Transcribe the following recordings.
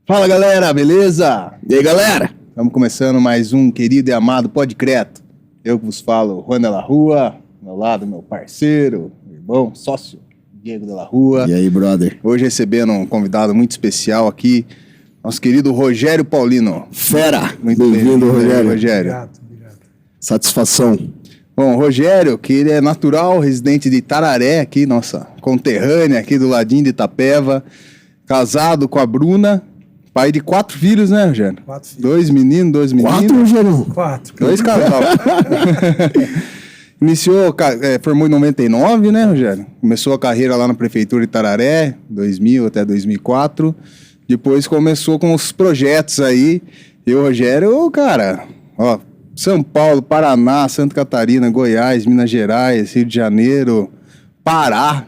Fala galera, beleza? E aí galera? Estamos começando mais um querido e amado Podcreto. Eu que vos falo, Juan de la Rua, ao meu lado meu parceiro, meu irmão, sócio, Diego de la Rua. E aí, brother? Hoje recebendo um convidado muito especial aqui, nosso querido Rogério Paulino. Fera! Muito bem-vindo, Rogério. Rogério. Obrigado. Satisfação. Bom, Rogério, que ele é natural, residente de Itararé, aqui, nossa conterrânea, aqui do ladinho de Itapeva, casado com a Bruna, pai de 4 filhos, né, Rogério? 4 filhos. 2 meninos, 2 meninas. 4, Rogério? 4. 2 casal. Formou em 99, né, Rogério? Começou a carreira lá na Prefeitura de Itararé, 2000 até 2004. Depois começou com os projetos aí. E o Rogério, cara, ó, São Paulo, Paraná, Santa Catarina, Goiás, Minas Gerais, Rio de Janeiro, Pará,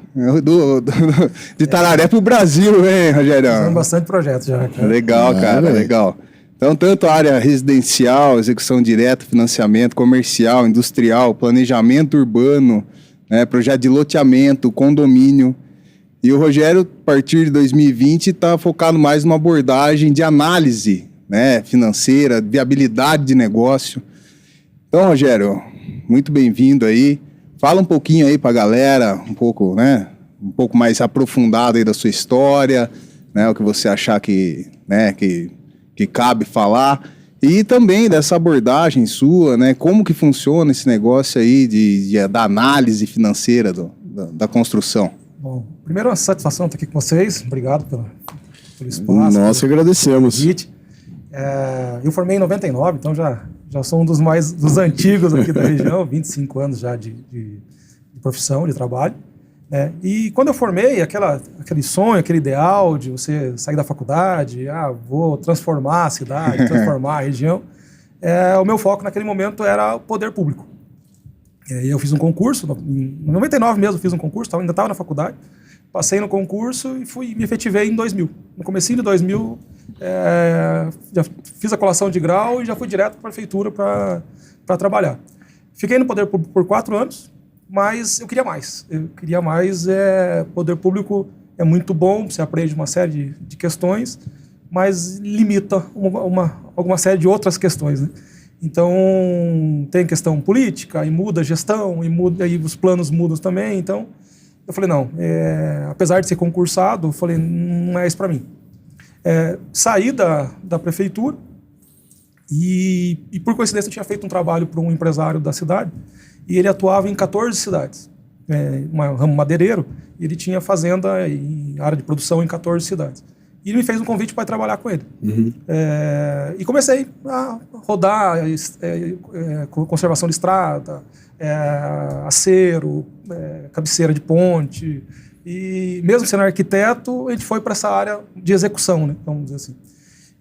de Itararé pro Brasil, hein, Rogério? Fizemos bastante projeto já, cara. Legal, cara, velho. legal. Então, tanto a área residencial, execução direta, financiamento, comercial, industrial, planejamento urbano, né, projeto de loteamento, condomínio. E o Rogério, a partir de 2020, está focado mais numa abordagem de análise, né, financeira, viabilidade de negócio. Então, Rogério, muito bem-vindo aí. Fala um pouquinho aí para a galera, um pouco mais aprofundado aí da sua história, né, o que você achar que cabe falar. E também dessa abordagem sua, né, como que funciona esse negócio aí da análise financeira da construção. Bom, primeiro, uma satisfação estar aqui com vocês. Obrigado pelo espaço. Nós que agradecemos. Convite. Eu formei em 99, então já sou um dos antigos aqui da região, 25 anos já de profissão, de trabalho. E quando eu formei, aquele sonho, aquele ideal de você sair da faculdade, vou transformar a cidade, transformar a região, o meu foco naquele momento era o poder público. Eu fiz um concurso, em 99 mesmo fiz um curso, ainda estava na faculdade, passei no concurso e me efetivei em 2000. No comecinho de 2000, já fiz a colação de grau e já fui direto para a prefeitura para trabalhar. Fiquei no poder público por 4 anos, mas eu queria mais. Poder público é muito bom, você aprende uma série de questões, mas limita alguma série de outras questões, né? Então, tem questão política, e muda a gestão, e os planos mudam também. Então, eu falei, não, apesar de ser concursado, eu falei, não é isso para mim. Saí da prefeitura e, por coincidência, eu tinha feito um trabalho para um empresário da cidade e ele atuava em 14 cidades, um ramo madeireiro, e ele tinha fazenda e área de produção em 14 cidades. E ele me fez um convite para ir trabalhar com ele. Uhum. E comecei a rodar conservação de estrada, acero, cabeceira de ponte. E mesmo sendo arquiteto, a gente foi para essa área de execução, né, vamos dizer assim.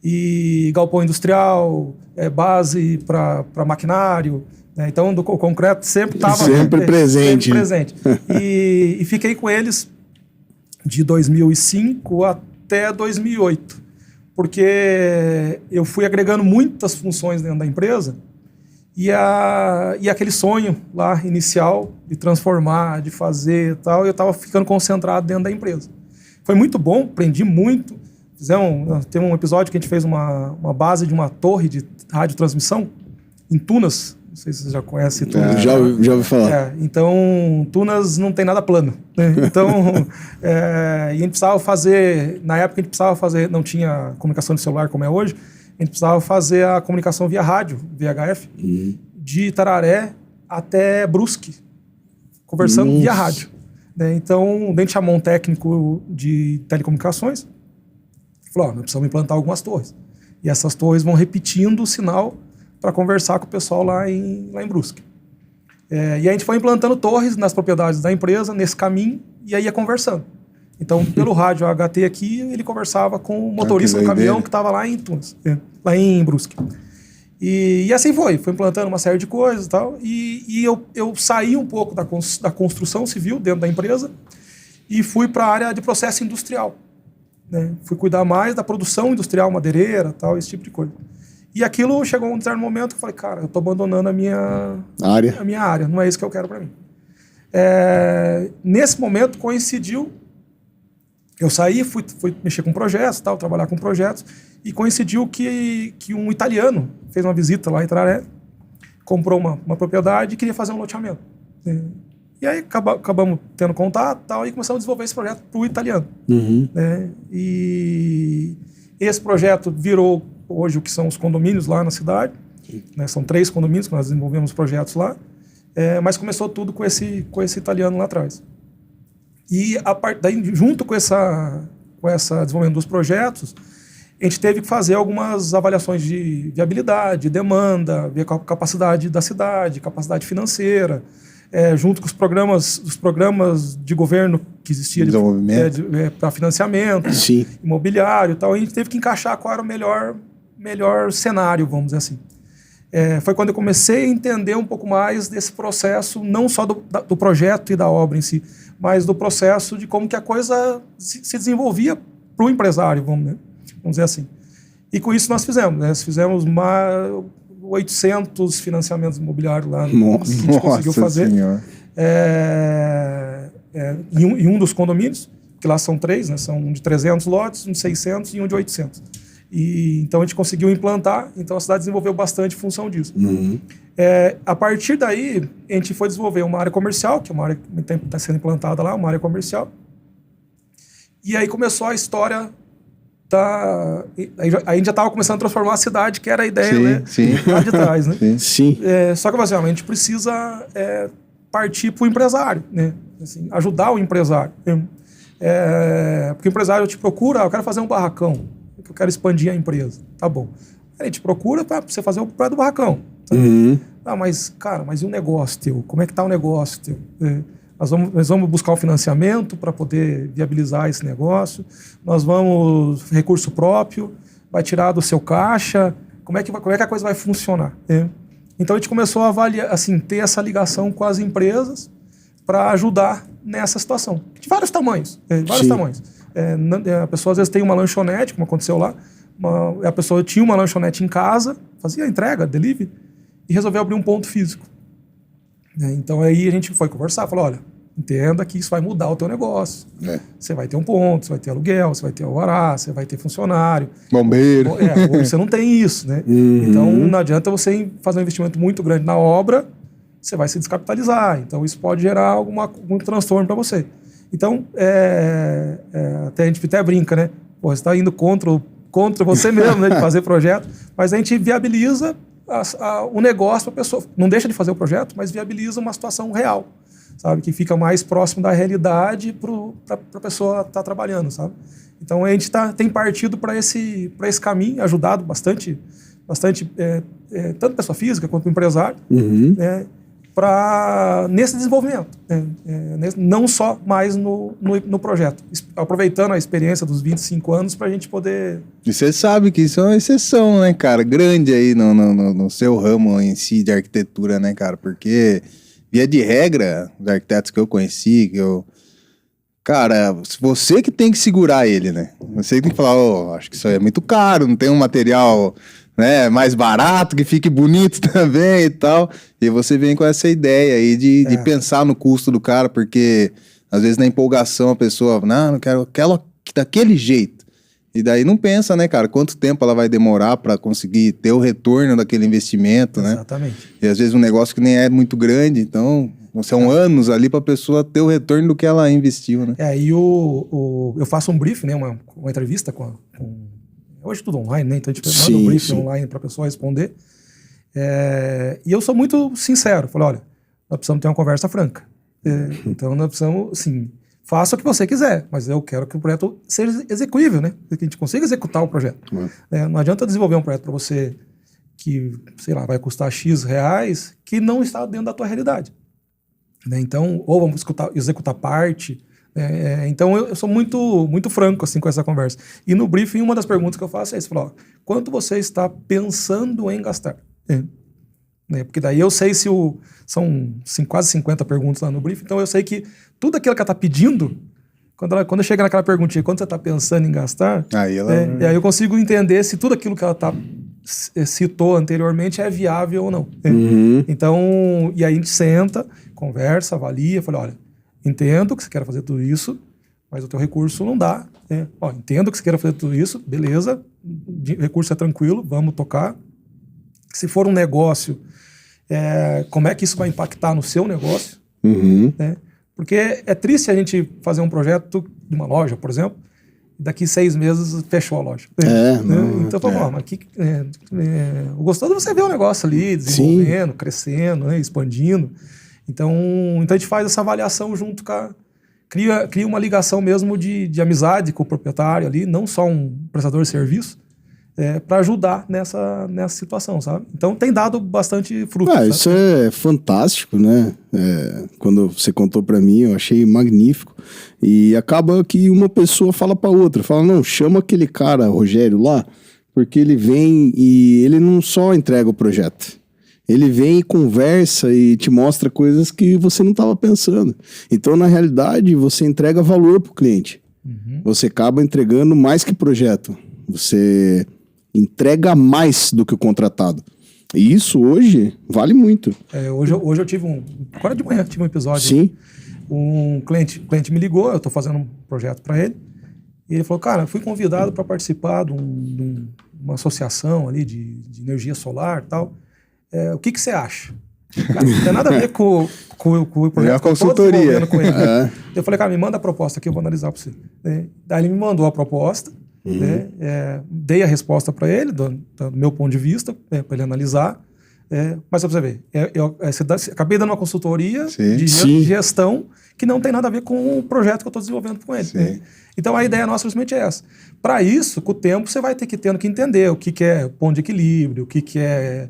E galpão industrial, base para maquinário. Então, o concreto sempre estava... Sempre presente. Sempre presente. E fiquei com eles de 2005 até 2008, porque eu fui agregando muitas funções dentro da empresa e aquele sonho lá inicial de transformar, de fazer e tal, eu estava ficando concentrado dentro da empresa. Foi muito bom, aprendi muito. Tem um episódio que a gente fez uma base de uma torre de radiotransmissão em Tunas. Não sei se você já conhece Tunas. Já ouvi falar. Então, Tunas não tem nada plano, né? Então, e a gente precisava fazer... Na época, a gente precisava fazer... Não tinha comunicação de celular como é hoje. A gente precisava fazer a comunicação via rádio, VHF, de Itararé até Brusque, conversando via rádio, né? Então, a gente chamou um técnico de telecomunicações. Falou, nós precisamos implantar algumas torres. E essas torres vão repetindo o sinal para conversar com o pessoal lá em Brusque. E a gente foi implantando torres nas propriedades da empresa, nesse caminho, e aí ia conversando. Então, pelo rádio HT aqui, ele conversava com o motorista do caminhão que estava lá em Tunas, lá em Brusque. E assim foi implantando uma série de coisas e tal. E eu saí um pouco da construção civil dentro da empresa e fui para a área de processo industrial, né? Fui cuidar mais da produção industrial madeireira, tal, esse tipo de coisa. E aquilo chegou um certo momento que eu falei, cara, eu estou abandonando a minha área, não é isso que eu quero para mim. Nesse momento coincidiu eu saí, fui mexer com projetos, tal, trabalhar com projetos, e coincidiu que um italiano fez uma visita lá em Traré, comprou uma propriedade e queria fazer um loteamento. E aí acabamos tendo contato tal, e começamos a desenvolver esse projeto para o italiano. Né? E esse projeto virou hoje o que são os condomínios lá na cidade. Né? São 3 condomínios que nós desenvolvemos projetos lá. Mas começou tudo com esse italiano lá atrás. E daí, junto com essa desenvolvimento dos projetos, a gente teve que fazer algumas avaliações de viabilidade, demanda, ver a capacidade da cidade, capacidade financeira, junto com os programas de governo que existia para financiamento, Sim. imobiliário e tal. A gente teve que encaixar qual era o melhor cenário, vamos dizer assim. Foi quando eu comecei a entender um pouco mais desse processo, não só do projeto e da obra em si, mas do processo de como que a coisa se desenvolvia para o empresário, vamos dizer assim. E com isso nós fizemos. Nós fizemos 800 financiamentos imobiliários lá. Nossa, que a gente conseguiu fazer. Em um dos condomínios, que lá são 3, né? São um de 300 lotes, um de 600 e um de 800. Então a gente conseguiu implantar, então a cidade desenvolveu bastante em função disso. A partir daí, a gente foi desenvolver uma área comercial, que é uma área que está sendo implantada lá, uma área comercial. E aí começou a história aí a gente já estava começando a transformar a cidade, que era a ideia, né? Lá de trás, né? Sim. Só que, basicamente, a gente precisa partir para o empresário, né? Assim, ajudar o empresário. Porque o empresário te procura, eu quero fazer um barracão, eu quero expandir a empresa. Tá bom. Aí te procura para você fazer o prédio do barracão. Mas, cara, mas e o negócio teu? Como é que tá o negócio teu? Nós vamos buscar o financiamento para poder viabilizar esse negócio. Nós vamos recurso próprio, vai tirar do seu caixa. Como é que a coisa vai funcionar? Então a gente começou a avaliar, assim, ter essa ligação com as empresas para ajudar nessa situação. De vários tamanhos. A pessoa às vezes tem uma lanchonete, como aconteceu lá. A pessoa tinha uma lanchonete em casa, fazia entrega, delivery, e resolveu abrir um ponto físico. Então aí a gente foi conversar, falou, olha, entenda que isso vai mudar o teu negócio. Você vai ter um ponto, você vai ter aluguel, você vai ter alvará, você vai ter funcionário. Bombeiro. Hoje você não tem isso, né? Então não adianta você fazer um investimento muito grande na obra, você vai se descapitalizar. Então isso pode gerar algum transtorno para você. Então, até a gente até brinca, né? Pô, você está indo contra você mesmo, né, de fazer projeto, mas a gente viabiliza o negócio para a pessoa. Não deixa de fazer o projeto, mas viabiliza uma situação real, sabe? Que fica mais próximo da realidade para a pessoa estar trabalhando, sabe? Então a gente tem partido para esse caminho, ajudado bastante tanto pessoa física quanto empresário, nesse desenvolvimento, não só mais no projeto, aproveitando a experiência dos 25 anos para a gente poder... E você sabe que isso é uma exceção, né, cara, grande aí no seu ramo em si de arquitetura, né, cara, porque via de regra, os arquitetos que eu conheci, cara, você que tem que segurar ele, né, você tem que falar, acho que isso aí é muito caro, não tem um material... né, mais barato, que fique bonito também e tal. E você vem com essa ideia aí de pensar no custo do cara, porque às vezes na empolgação a pessoa, não quero aquela daquele jeito. E daí não pensa, né, cara, quanto tempo ela vai demorar para conseguir ter o retorno daquele investimento, né? Exatamente. E às vezes um negócio que nem é muito grande, então são anos ali para a pessoa ter o retorno do que ela investiu, né? E eu faço um briefing, né, uma entrevista com hoje tudo online, né? Então a gente manda um briefing online para a pessoa responder. E eu sou muito sincero. Falei, olha, nós precisamos ter uma conversa franca. Então nós precisamos, assim, faça o que você quiser, mas eu quero que o projeto seja execuível, né? Que a gente consiga executar o projeto. Não adianta desenvolver um projeto para você que, sei lá, vai custar X reais que não está dentro da tua realidade. Então, ou vamos executar parte... então eu sou muito franco assim com essa conversa. E no briefing uma das perguntas que eu faço é isso, quanto você está pensando em gastar? Porque daí eu sei se são quase 50 perguntas lá no briefing, então eu sei que tudo aquilo que ela está pedindo, quando chega naquela perguntinha, quanto você está pensando em gastar, aí eu consigo entender se tudo aquilo que ela citou anteriormente é viável ou não. Então, e aí a gente senta, conversa, avalia, fala, olha, entendo que você quer fazer tudo isso, mas o teu recurso não dá. Ó, entendo que você queira fazer tudo isso, beleza, recurso é tranquilo, vamos tocar. Se for um negócio, como é que isso vai impactar no seu negócio? Né? Porque é triste a gente fazer um projeto de uma loja, por exemplo, daqui 6 meses fechou a loja. Então, mas o gostoso é você ver o negócio ali desenvolvendo, crescendo, né, expandindo. Então a gente faz essa avaliação junto com a... Cria uma ligação mesmo de amizade com o proprietário ali, não só um prestador de serviço, para ajudar nessa situação, sabe? Então tem dado bastante fruto. Isso é fantástico, né? Quando você contou para mim, eu achei magnífico. E acaba que uma pessoa fala para outra, fala, não, chama aquele cara, Rogério, lá, porque ele vem e ele não só entrega o projeto. Ele vem e conversa e te mostra coisas que você não estava pensando. Então, na realidade, você entrega valor para o cliente. Você acaba entregando mais que projeto. Você entrega mais do que o contratado. E isso hoje vale muito. Hoje eu tive agora de manhã tive um episódio. Sim. Um cliente me ligou, eu estou fazendo um projeto para ele. E ele falou, cara, fui convidado para participar de uma associação ali de energia solar e tal. O que você acha? Cara, não tem nada a ver com o projeto. É a consultoria. Com ele. Eu falei, cara, me manda a proposta aqui, eu vou analisar para você. Daí ele me mandou a proposta, dei a resposta para ele, do meu ponto de vista, para ele analisar. Mas só para você ver, acabei dando uma consultoria de gestão que não tem nada a ver com o projeto que eu estou desenvolvendo com ele. Então a ideia nossa simplesmente é essa. Para isso, com o tempo, você vai ter que tendo que entender o que é ponto de equilíbrio, o que é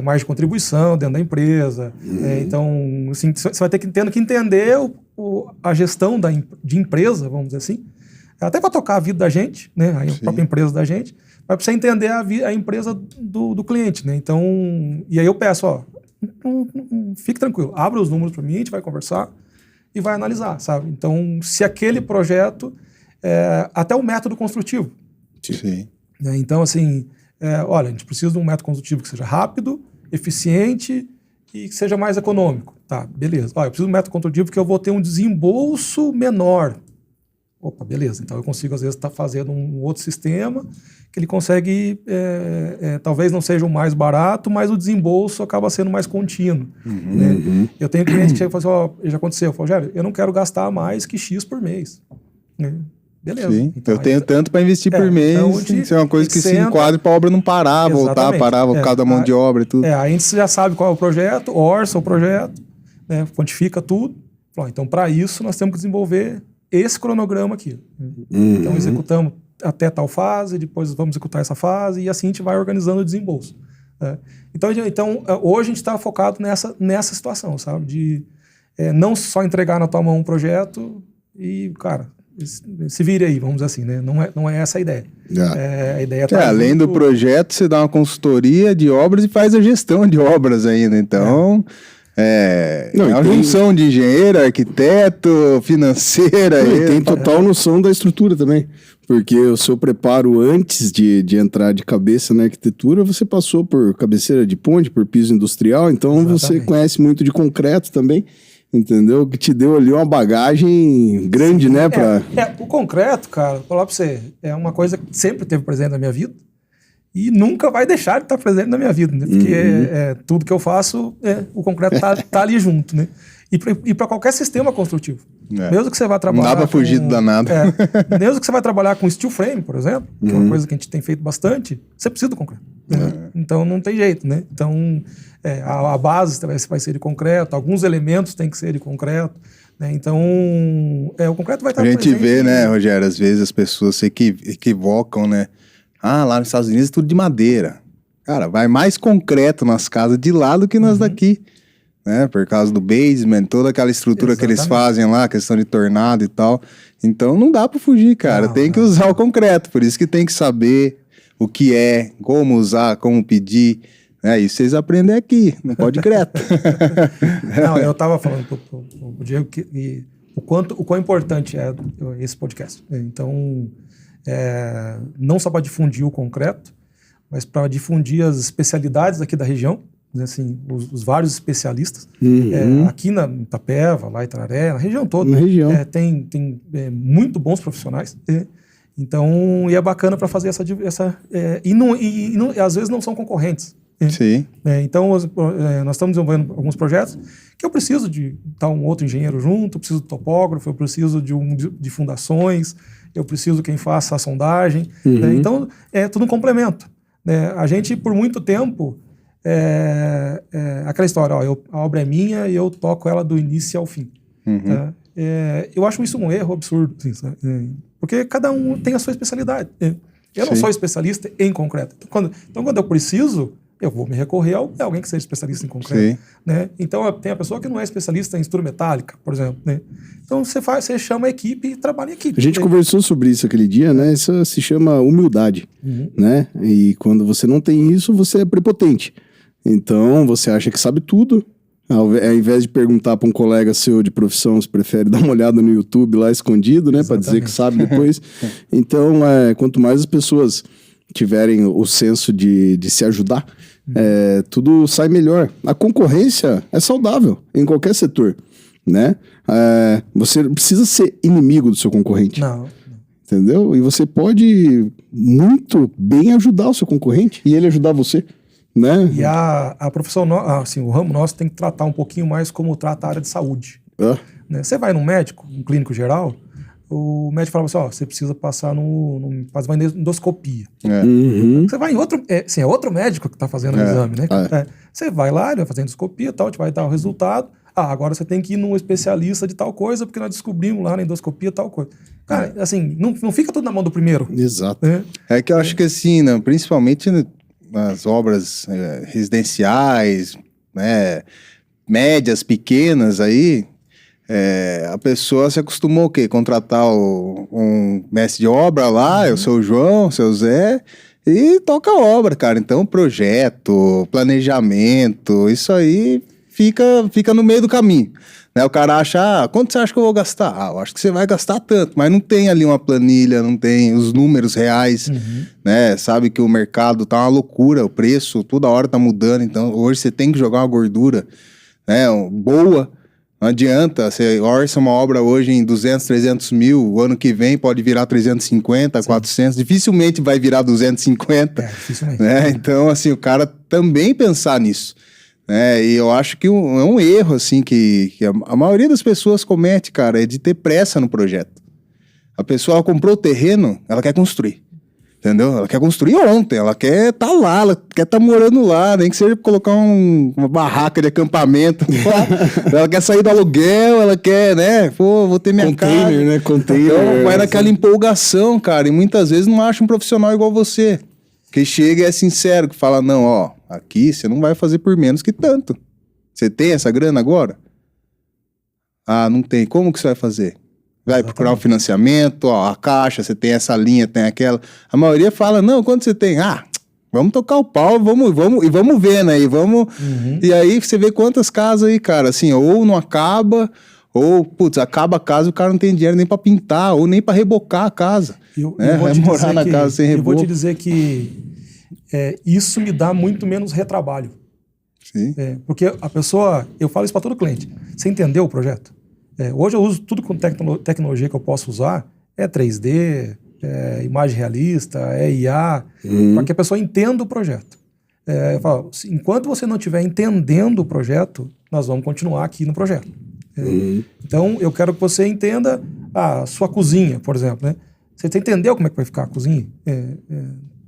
mais de contribuição dentro da empresa. Então, assim, você vai ter que tendo que entender a gestão de empresa, vamos dizer assim, até para tocar a vida da gente, né, a própria empresa da gente, mas para você entender a empresa do cliente. Né? Então, e aí eu peço, fique tranquilo, abra os números para mim, a gente vai conversar e vai analisar, sabe? Então, se aquele projeto, até o método construtivo. Né? Então, assim... olha, a gente precisa de um método construtivo que seja rápido, eficiente e que seja mais econômico. Tá, beleza. Olha, eu preciso de um método construtivo que eu vou ter um desembolso menor. Opa, beleza. Então eu consigo, às vezes, estar fazendo um outro sistema que ele consegue, talvez não seja o mais barato, mas o desembolso acaba sendo mais contínuo. Né? Eu tenho cliente que chega e fala assim, já aconteceu, eu falo, Rogério, eu não quero gastar mais que X por mês. Né? Beleza. Então, eu tenho tanto para investir por mês, então isso é uma coisa que se enquadra para a obra não parar, voltar a parar, por causa da mão de obra e tudo. A gente já sabe qual é o projeto, orça o projeto, né, quantifica tudo. Então, para isso, nós temos que desenvolver esse cronograma aqui. Então, executamos até tal fase, depois vamos executar essa fase, e assim a gente vai organizando o desembolso. Né? Então, hoje a gente está focado nessa situação, sabe? De não só entregar na tua mão um projeto e, cara... se vire aí, vamos dizer assim, né? Não é essa a ideia. A ideia além do projeto, você dá uma consultoria de obras e faz a gestão de obras ainda. Então, uma junção de engenheiro, arquiteto, financeira. Tem total noção da estrutura também. Porque o seu preparo antes de entrar de cabeça na arquitetura, você passou por cabeceira de ponte, por piso industrial, então você conhece muito de concreto também. Entendeu? Que te deu ali uma bagagem grande, né? O concreto, cara, vou falar pra você, é uma coisa que sempre teve presente na minha vida e nunca vai deixar de estar presente na minha vida, né? Porque tudo que eu faço, o concreto tá ali junto, né? E para qualquer sistema construtivo. Mesmo que você vá trabalhar... Não dá pra fugir do danado. Mesmo que você vai trabalhar com steel frame, por exemplo, que é uma coisa que a gente tem feito bastante, você precisa do concreto. Né? Então não tem jeito, né? Então a base vai ser de concreto, alguns elementos têm que ser de concreto. Né? Então o concreto vai estar presente. A gente vê, né, Rogério, às vezes as pessoas se equivocam, né? Lá nos Estados Unidos é tudo de madeira. Cara, vai mais concreto nas casas de lá do que nas daqui. Né, por causa do basement, toda aquela estrutura que eles fazem lá, questão de tornado e tal. Então não dá para fugir, cara. Tem que usar o concreto. Por isso que tem que saber o que é, como usar, como pedir. Isso vocês aprendem aqui, não pode creto. Não, eu estava falando pro Diego o quão importante é esse podcast. Então, não só para difundir o concreto, mas para difundir as especialidades aqui da região. né, assim, os vários especialistas. Aqui na Itapeva, lá em Itararé, na região toda, tem muito bons profissionais. Então, é bacana para fazer e às vezes não são concorrentes. Sim. Então, nós estamos desenvolvendo alguns projetos que eu preciso de um outro engenheiro junto, eu preciso de topógrafo, eu preciso de fundações, eu preciso de quem faça a sondagem. Né? Então, é tudo um complemento. Né? A gente, por muito tempo, aquela história, a obra é minha e eu toco ela do início ao fim. Tá? Eu acho isso um erro absurdo, assim, porque cada um tem a sua especialidade. Eu não sou especialista em concreto. Então, quando eu preciso, eu vou me recorrer a alguém que seja especialista em concreto. Né? Então, tem a pessoa que não é especialista em estrutura metálica, por exemplo. Né? Então, você chama a equipe e trabalha em equipe. A gente conversou sobre isso aquele dia, né? Isso se chama humildade, né? E quando você não tem isso, você é prepotente. Então, você acha que sabe tudo. Ao invés de perguntar para um colega seu de profissão, você prefere dar uma olhada no YouTube lá escondido, né? Para dizer que sabe depois. Então, quanto mais as pessoas tiverem o senso de se ajudar, tudo sai melhor. A concorrência é saudável em qualquer setor, né? Você não precisa ser inimigo do seu concorrente. Não. Entendeu? E você pode muito bem ajudar o seu concorrente e ele ajudar você. Né? E a profissão, assim, o ramo nosso tem que tratar um pouquinho mais como trata a área de saúde. Né? Você vai num médico, um clínico geral, o médico fala assim, você precisa passar fazer uma endoscopia. Você vai em outro, é outro médico que está fazendo o exame, né? Você vai lá, ele vai fazer endoscopia, te vai dar o resultado. Agora você tem que ir num especialista de tal coisa, porque nós descobrimos lá na endoscopia tal coisa. Cara, assim, não fica tudo na mão do primeiro. Exato. É que eu acho que assim, né, principalmente nas obras residenciais, né, médias, pequenas aí, a pessoa se acostumou o quê? Contratar um mestre de obra lá, o seu João, o seu Zé, e toca a obra, cara. Então, projeto, planejamento, isso aí fica no meio do caminho. Né? O cara acha, quanto você acha que eu vou gastar? Eu acho que você vai gastar tanto, mas não tem ali uma planilha, não tem os números reais, né? Sabe que o mercado tá uma loucura, o preço toda hora tá mudando, então hoje você tem que jogar uma gordura, né, boa. Não adianta, você orça uma obra hoje em 200, 300 mil, o ano que vem pode virar 350, 400, dificilmente vai virar 250. Dificilmente. Né? Então, assim, o cara também pensar nisso. E eu acho que é um erro, assim, que a maioria das pessoas comete, cara, é de ter pressa no projeto. A pessoa comprou o terreno, ela quer construir. Entendeu? Ela quer construir ontem, ela quer estar lá, ela quer estar morando lá, nem que seja colocar uma barraca de acampamento. Ela quer sair do aluguel, ela quer, né? Pô, vou ter minha casa. Né? Container. Então, vai naquela empolgação, cara, e muitas vezes não acha um profissional igual você. Que chega e é sincero, que fala, não, aqui você não vai fazer por menos que tanto. Você tem essa grana agora? Não tem. Como que você vai fazer? Vai procurar um financiamento, a caixa, você tem essa linha, tem aquela. A maioria fala, não, quanto você tem? Vamos tocar o pau, vamos vendo aí, vamos... E aí você vê quantas casas aí, cara, assim, ou não acaba, ou, acaba a casa e o cara não tem dinheiro nem pra pintar, ou nem pra rebocar a casa. Vai morar na casa sem reboco. Eu vou te dizer que isso me dá muito menos retrabalho. Sim. Porque a pessoa, eu falo isso pra todo cliente, você entendeu o projeto? Hoje eu uso tudo com tecnologia que eu posso usar, 3D, imagem realista, IA, para que a pessoa entenda o projeto. Eu falo, enquanto você não estiver entendendo o projeto, nós vamos continuar aqui no projeto. Então, eu quero que você entenda a sua cozinha, por exemplo. Né? Você entendeu como é que vai ficar a cozinha?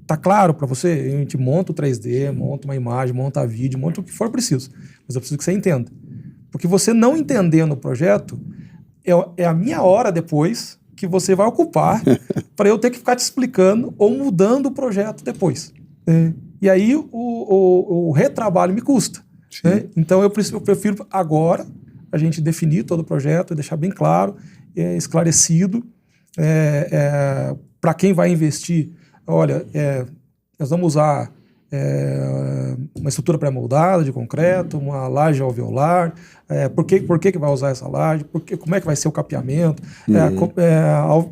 Tá claro para você? A gente monta o 3D, monta uma imagem, monta vídeo, monta o que for preciso. Mas eu preciso que você entenda. Porque você não entendendo o projeto, é a minha hora depois que você vai ocupar para eu ter que ficar te explicando ou mudando o projeto depois. E aí o retrabalho me custa. Né? Então eu prefiro agora a gente definir todo o projeto, deixar bem claro, esclarecido, para quem vai investir. Olha, nós vamos usar uma estrutura pré-moldada de concreto, uma laje alveolar, por que vai usar essa laje, como é que vai ser o capeamento,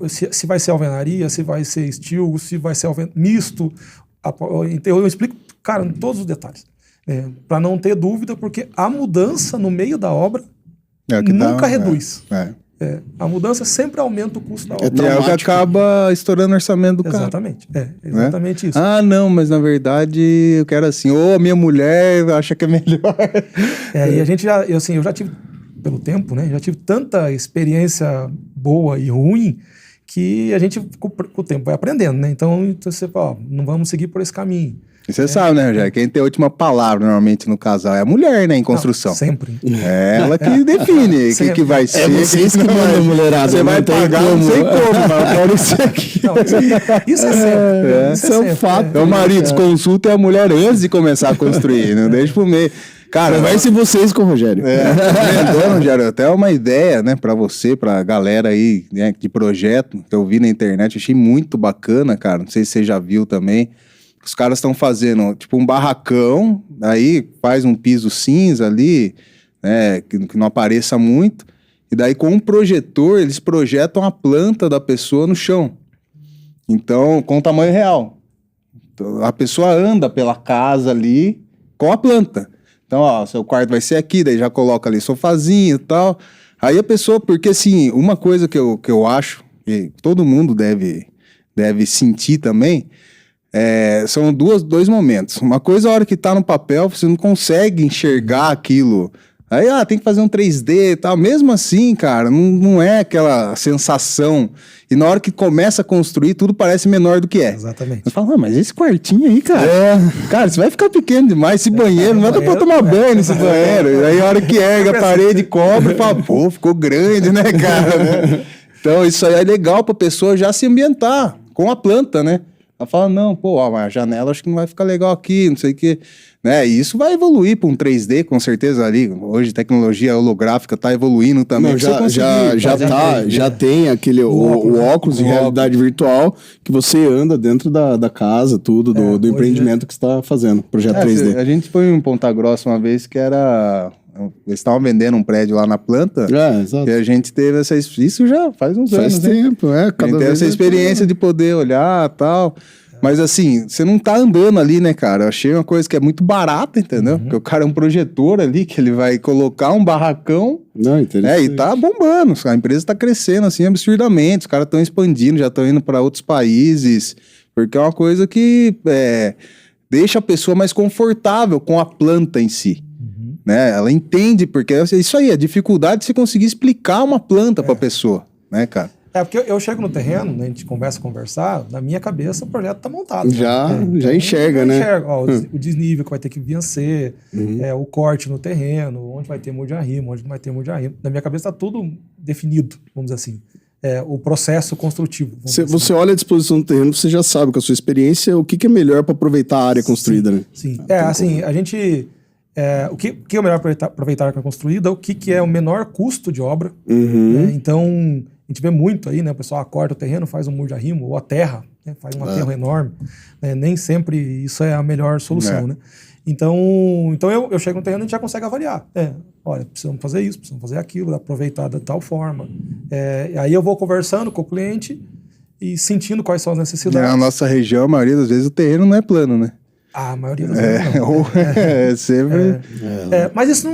se vai ser alvenaria, se vai ser steel, se vai ser misto. Então eu explico, cara, em todos os detalhes. para não ter dúvida, porque a mudança no meio da obra É o que nunca dá, reduz. É. A mudança sempre aumenta o custo da obra. E é o que acaba estourando o orçamento do cara. Exatamente. Exatamente isso. Ah, não, mas na verdade eu quero assim. Ou a minha mulher acha que é melhor. E a gente eu já tive, pelo tempo, né? Já tive tanta experiência boa e ruim que a gente, com o tempo, vai aprendendo, né? Então você fala, não vamos seguir por esse caminho. E você sabe, né, Rogério? Quem tem a última palavra normalmente no casal é a mulher, né, em construção. Não, sempre. É ela que define o que vai ser. Vocês que mandam, mulherada. Você vai pagar, não sei como, mas eu quero isso aqui. Não, isso é sempre. Isso é um fato. Então, o marido consulta a mulher antes de começar a construir, não deixa pro meio. Cara, converse vocês com o Rogério. Então, Rogério, até uma ideia, né, pra você, pra galera aí, né, de projeto, que eu vi na internet, achei muito bacana, cara, não sei se você já viu também, os caras estão fazendo, tipo, um barracão, aí faz um piso cinza ali, né, que não apareça muito, e daí com um projetor, eles projetam a planta da pessoa no chão. Então, com o tamanho real. Então, a pessoa anda pela casa ali com a planta. Então, ó, seu quarto vai ser aqui, daí já coloca ali sofazinho e tal. Aí a pessoa, porque assim, uma coisa que eu acho, que todo mundo deve sentir também, são dois momentos. Uma coisa é a hora que tá no papel, você não consegue enxergar aquilo. Aí, tem que fazer um 3D e tal. Mesmo assim, cara, não é aquela sensação. E na hora que começa a construir, tudo parece menor do que é. Exatamente. Você fala, mas esse quartinho aí, cara... Cara, você vai ficar pequeno demais. Esse banheiro, não vai dar pra tomar banho nesse banheiro. E aí, a hora que erga a parede, cobre, fala, pô, ficou grande, né, cara? Então, isso aí é legal pra pessoa já se ambientar com a planta, né? Ela fala, não, pô, a janela acho que não vai ficar legal aqui, não sei o quê. Né? E isso vai evoluir para um 3D, com certeza ali. Hoje, tecnologia holográfica está evoluindo também. Não, já tem aquele o óculos de realidade virtual que você anda dentro da casa, tudo, do empreendimento que você está fazendo, projeto 3D. A gente foi em Ponta Grossa uma vez que era... Eles estavam vendendo um prédio lá na planta. Exato. E a gente teve isso já faz uns anos. Faz tempo, cada vez essa experiência de poder olhar e tal. Mas assim, você não tá andando ali, né, cara? Eu achei uma coisa que é muito barata, entendeu? Porque o cara é um projetor ali, que ele vai colocar um barracão. E tá bombando. A empresa tá crescendo, assim, absurdamente. Os caras estão expandindo, já estão indo para outros países. Porque é uma coisa que deixa a pessoa mais confortável com a planta em si. Né? Ela entende, porque é isso aí, a dificuldade de você conseguir explicar uma planta pra pessoa, né, cara? Porque eu chego no terreno, né, a gente começa a conversar, na minha cabeça o projeto tá montado. Já enxerga, né? Ó, o desnível que vai ter que vencer, o corte no terreno, onde vai ter muro de arrimo, onde não vai ter muro de arrimo. Na minha cabeça tá tudo definido, vamos dizer assim. O processo construtivo. Você olha a disposição do terreno, você já sabe com a sua experiência o que é melhor para aproveitar a área construída, né? Sim, assim, a gente... o que é o melhor aproveitar a área construída, o que é o menor custo de obra. Né? Então, a gente vê muito aí, né? O pessoal acorda o terreno, faz um muro de arrimo, ou a terra, né? Faz um aterro enorme. Né? Nem sempre isso é a melhor solução, né? Então eu chego no terreno e a gente já consegue avaliar. Olha, precisamos fazer isso, precisamos fazer aquilo, aproveitar de tal forma. Aí eu vou conversando com o cliente e sentindo quais são as necessidades. Na nossa região, a maioria das vezes, o terreno não é plano, né? A maioria das vezes não. Sempre... mas isso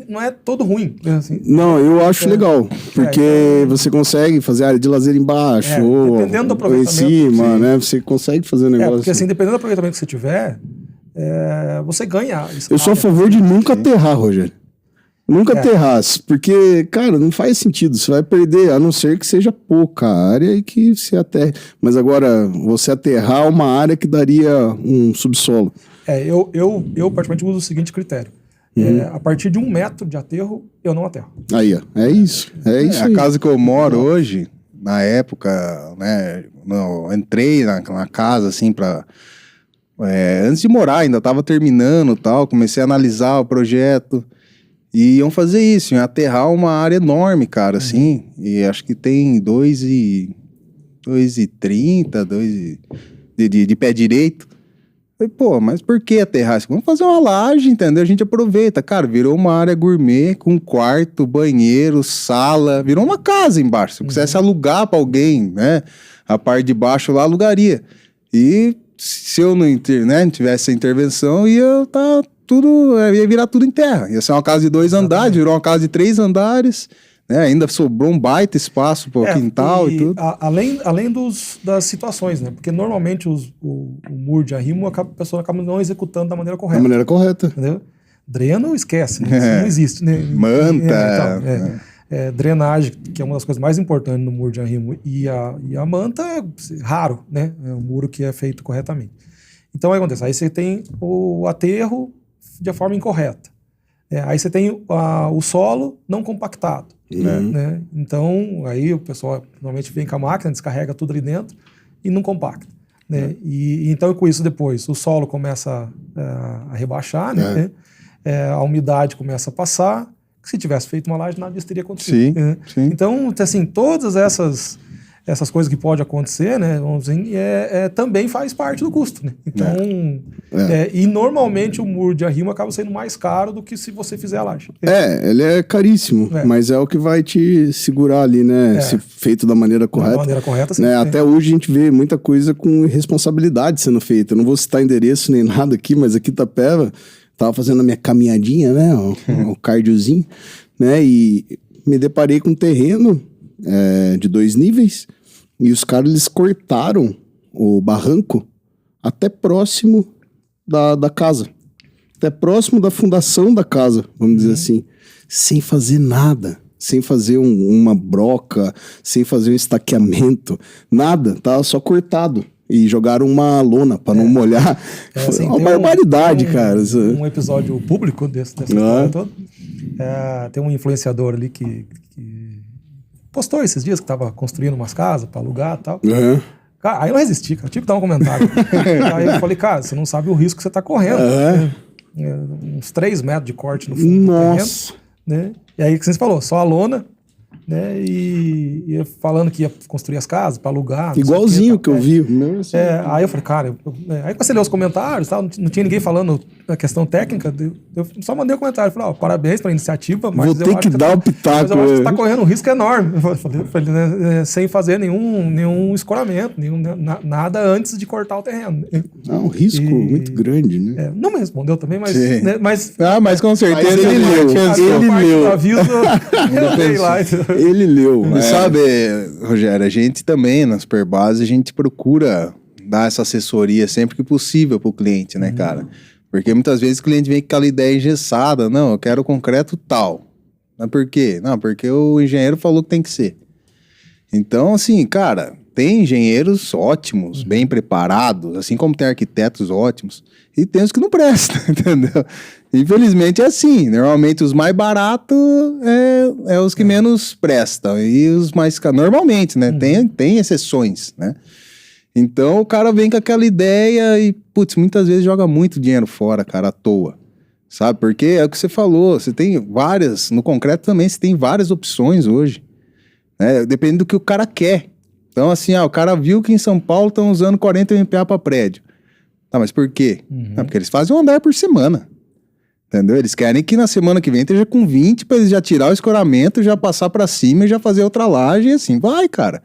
não é todo ruim. Assim. Não, eu acho legal, porque você consegue fazer área de lazer embaixo, dependendo do ou em cima, sim. né? Você consegue fazer um negócio. Porque assim, dependendo do aproveitamento que você tiver, você ganha. Eu sou a favor de nunca aterrar, Rogério. Nunca aterrasse, porque, cara, não faz sentido. Você vai perder, a não ser que seja pouca área e que se aterre. Mas agora, você aterrar uma área que daria um subsolo. Eu particularmente uso o seguinte critério. A partir de 1 metro de aterro, eu não aterro. Aí, ó. É isso. É isso aí. A casa que eu moro hoje, na época, né, eu entrei na casa, assim, antes de morar, ainda estava terminando e tal, comecei a analisar o projeto. E iam fazer isso, iam aterrar uma área enorme, cara, assim. E acho que tem 2,30 de pé direito. Falei, pô, mas por que aterrar? Vamos fazer uma laje, entendeu? A gente aproveita. Cara, virou uma área gourmet com quarto, banheiro, sala. Virou uma casa embaixo. Se eu quisesse alugar para alguém, né? A parte de baixo lá, alugaria. E se eu não tivesse essa intervenção, ia estar tudo ia virar tudo em terra. Ia ser uma casa de 2 andares, virou uma casa de 3 andares, né? Ainda sobrou um baita espaço para o quintal e tudo. Além das situações, né? Porque normalmente o muro de arrimo a pessoa acaba não executando da maneira correta. Da maneira correta. Entendeu? Dreno, esquece, né? Isso não existe, né? Manta. Drenagem, que é uma das coisas mais importantes no muro de arrimo, e a manta é raro, né? É um muro que é feito corretamente. Então, aí acontece. Aí você tem o aterro de forma incorreta. Aí você tem o solo não compactado. Né? Então, aí o pessoal normalmente vem com a máquina, descarrega tudo ali dentro e não compacta. Né? E então, com isso, depois, o solo começa a rebaixar, né? A umidade começa a passar. Se tivesse feito uma laje, nada disso teria acontecido. Sim. Então, assim, todas essas coisas que podem acontecer, né, vamos dizer, também faz parte do custo. Né? Então, e normalmente o muro de arrimo acaba sendo mais caro do que se você fizer a laje. Ele é caríssimo, mas é o que vai te segurar ali, né? Se feito da maneira correta. Da maneira correta, sim. Né? Até hoje a gente vê muita coisa com irresponsabilidade sendo feita. Eu não vou citar endereço nem nada aqui, mas aqui em Itapeva, tava fazendo a minha caminhadinha, né? O cardiozinho, né? E me deparei com um terreno de 2 níveis e os caras, eles cortaram o barranco até próximo da casa. Até próximo da fundação da casa, vamos dizer assim. Sem fazer nada. Sem fazer uma broca, sem fazer um estaqueamento. Nada, tava só cortado. E jogaram uma lona para não molhar. Assim, uma barbaridade, cara. Um episódio público dessa história toda. Tem um influenciador ali que postou esses dias que estava construindo umas casas para alugar e tal. Cara, aí eu não resisti, cara. Eu tive que dar um comentário. Aí eu falei, cara, você não sabe o risco que você está correndo. Uns 3 metros de corte no fundo do terreno. Né? E aí, o que você falou, só a lona. Né, e falando que ia construir as casas para alugar. Igualzinho que eu vi. Aí eu falei, cara, aí comecei a ler os comentários, tal, não tinha ninguém falando a questão técnica, eu só mandei um comentário, falei, parabéns pela iniciativa, mas vou ter que dar o pitaco. Mas eu acho que você está correndo um risco enorme. Eu falei, né, sem fazer nenhum escoramento, nada antes de cortar o terreno. Um risco muito grande, né? Não me respondeu também, mas... Né, mas com certeza ele leu. Aviso, eu dei lá. Ele leu. E sabe, Rogério, a gente também, na Superbase, a gente procura dar essa assessoria sempre que possível pro cliente, né, cara? Porque muitas vezes o cliente vem com aquela ideia engessada, não, eu quero concreto tal. Mas por quê? Não, porque o engenheiro falou que tem que ser. Então, assim, cara, tem engenheiros ótimos, bem preparados, assim como tem arquitetos ótimos, e tem os que não prestam, entendeu? Infelizmente é assim, normalmente os mais baratos é os que menos prestam, e os mais caros, normalmente, né, tem exceções, né? Então o cara vem com aquela ideia e, putz, muitas vezes joga muito dinheiro fora, cara, à toa, sabe? Porque é o que você falou, você tem várias, no concreto também você tem várias opções hoje, né? Depende do que o cara quer. Então assim, o cara viu que em São Paulo estão usando 40 MPa para prédio. Tá, mas por quê? Porque eles fazem um andar por semana. Entendeu? Eles querem que na semana que vem esteja com 20 para eles já tirar o escoramento, já passar para cima e já fazer outra laje e assim vai, cara.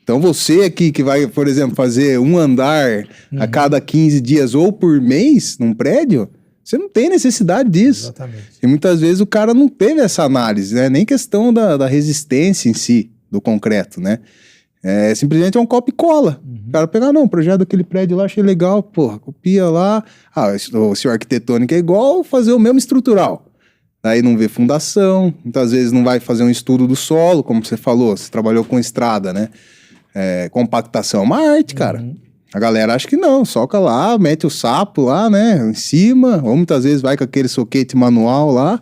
Então você aqui que vai, por exemplo, fazer um andar a cada 15 dias ou por mês num prédio, você não tem necessidade disso. Exatamente. E muitas vezes o cara não teve essa análise, né? Nem questão da resistência em si, do concreto, né? Simplesmente é um copia e cola. O cara pega, o projeto daquele prédio lá, achei legal, porra, copia lá. O seu arquitetônico é igual fazer o mesmo estrutural. Aí não vê fundação, muitas vezes não vai fazer um estudo do solo, como você falou, você trabalhou com estrada, né? Compactação é uma arte, cara. A galera acha que não, soca lá, mete o sapo lá, né, em cima, ou muitas vezes vai com aquele soquete manual lá,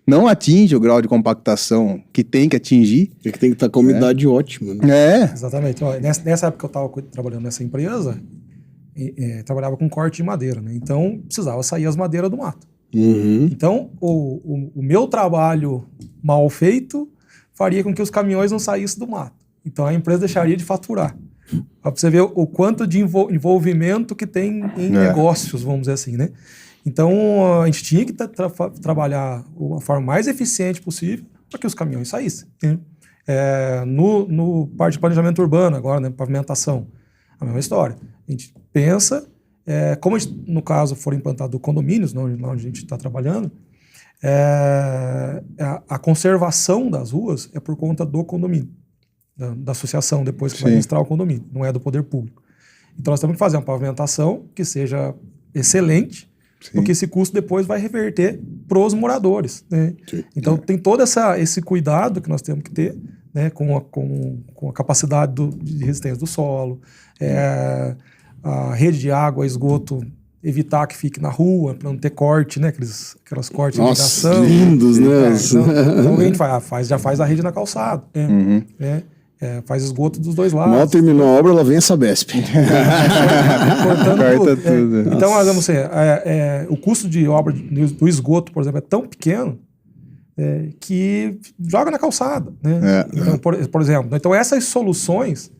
não atinge o grau de compactação que tem que atingir. É que tem que estar com a umidade ótima, né? Exatamente. Ó, nessa época que eu estava trabalhando nessa empresa, trabalhava com corte de madeira, né? Então precisava sair as madeiras do mato. Então o meu trabalho mal feito faria com que os caminhões não saíssem do mato. Então a empresa deixaria de faturar. Para você ver o quanto de envolvimento que tem em negócios, vamos dizer assim, né? Então a gente tinha que trabalhar a forma mais eficiente possível para que os caminhões saíssem. Né? No parte de planejamento urbano agora, né, pavimentação, a mesma história. A gente pensa como no caso foram implantados condomínios, onde a gente está trabalhando, a conservação das ruas é por conta do condomínio, da associação depois que vai administrar o condomínio, não é do poder público. Então nós temos que fazer uma pavimentação que seja excelente, porque esse custo depois vai reverter para os moradores, né? Então tem todo esse cuidado que nós temos que ter, né, com a capacidade de resistência do solo, a rede de água, esgoto, evitar que fique na rua, para não ter corte, né, aquelas cortes de irrigação. Lindos, né? Então a gente já faz a rede na calçada, né? Faz esgoto dos dois lados. Mal terminou a obra, ela vem a Sabesp. Cortando tudo. Então, vamos ver, o custo de obra do esgoto, por exemplo, é tão pequeno que joga na calçada, né? Então, por exemplo, então essas soluções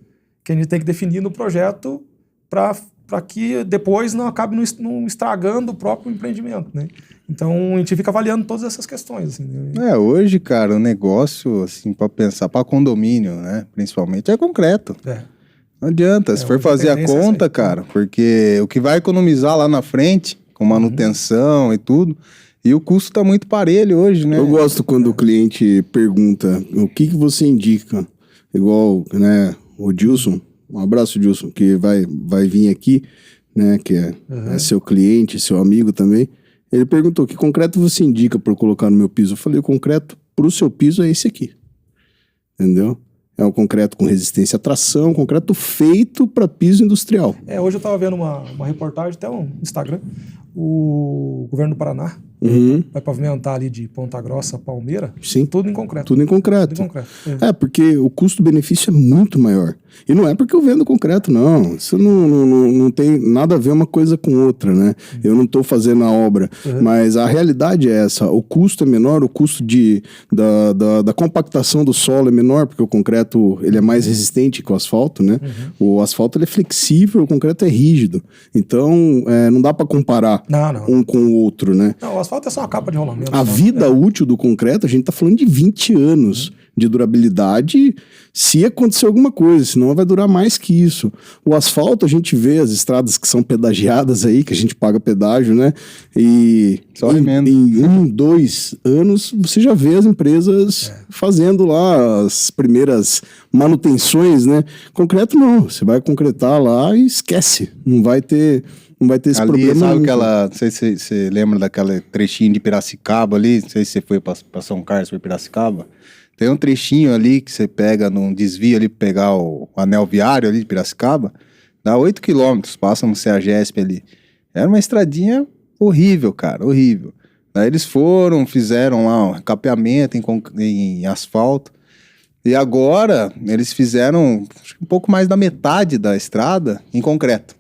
que a gente tem que definir no projeto para que depois não acabe não estragando o próprio empreendimento, né? Então a gente fica avaliando todas essas questões, assim, né? Hoje, cara, o negócio, assim, para pensar, para condomínio, né, principalmente, é concreto. Não adianta, se for fazer a conta, cara, porque o que vai economizar lá na frente, com manutenção e tudo, e o custo tá muito parelho hoje, né? Eu gosto quando o cliente pergunta o que você indica, igual, né, o Dilson, um abraço, Dilson, que vai vir aqui, né, que é seu cliente, seu amigo também. Ele perguntou, que concreto você indica para eu colocar no meu piso? Eu falei, o concreto para o seu piso é esse aqui. Entendeu? É um concreto com resistência à tração, um concreto feito para piso industrial. Hoje eu estava vendo uma reportagem, até um Instagram, o governo do Paraná vai pavimentar ali de Ponta Grossa a Palmeira, tudo em concreto. Tudo em concreto. Porque o custo-benefício é muito maior. E não é porque eu vendo concreto, não. Isso não tem nada a ver uma coisa com outra, né? Eu não estou fazendo a obra. Mas a realidade é essa. O custo é menor, o custo da compactação do solo é menor, porque o concreto ele é mais resistente que o asfalto, né? O asfalto ele é flexível, o concreto é rígido. Então, não dá para comparar um com o outro, né? Não, o asfalto é só uma capa de rolamento. A vida útil do concreto, a gente está falando de 20 anos de durabilidade se acontecer alguma coisa, senão vai durar mais que isso. O asfalto, a gente vê as estradas que são pedagiadas aí, que a gente paga pedágio, né? E em 1, 2 anos, você já vê as empresas fazendo lá as primeiras manutenções, né? Concreto não, você vai concretar lá e esquece, não vai ter esse ali, problema. Sabe aquela, não sei se você lembra daquela trechinho de Piracicaba ali, não sei se você foi para São Carlos, foi Piracicaba. Tem um trechinho ali que você pega num desvio ali pra pegar o anel viário ali de Piracicaba, dá 8 quilômetros, passa no CEAGESP ali. Era uma estradinha horrível, cara, horrível. Daí eles fizeram lá um recapeamento em asfalto, e agora eles fizeram acho que um pouco mais da metade da estrada em concreto.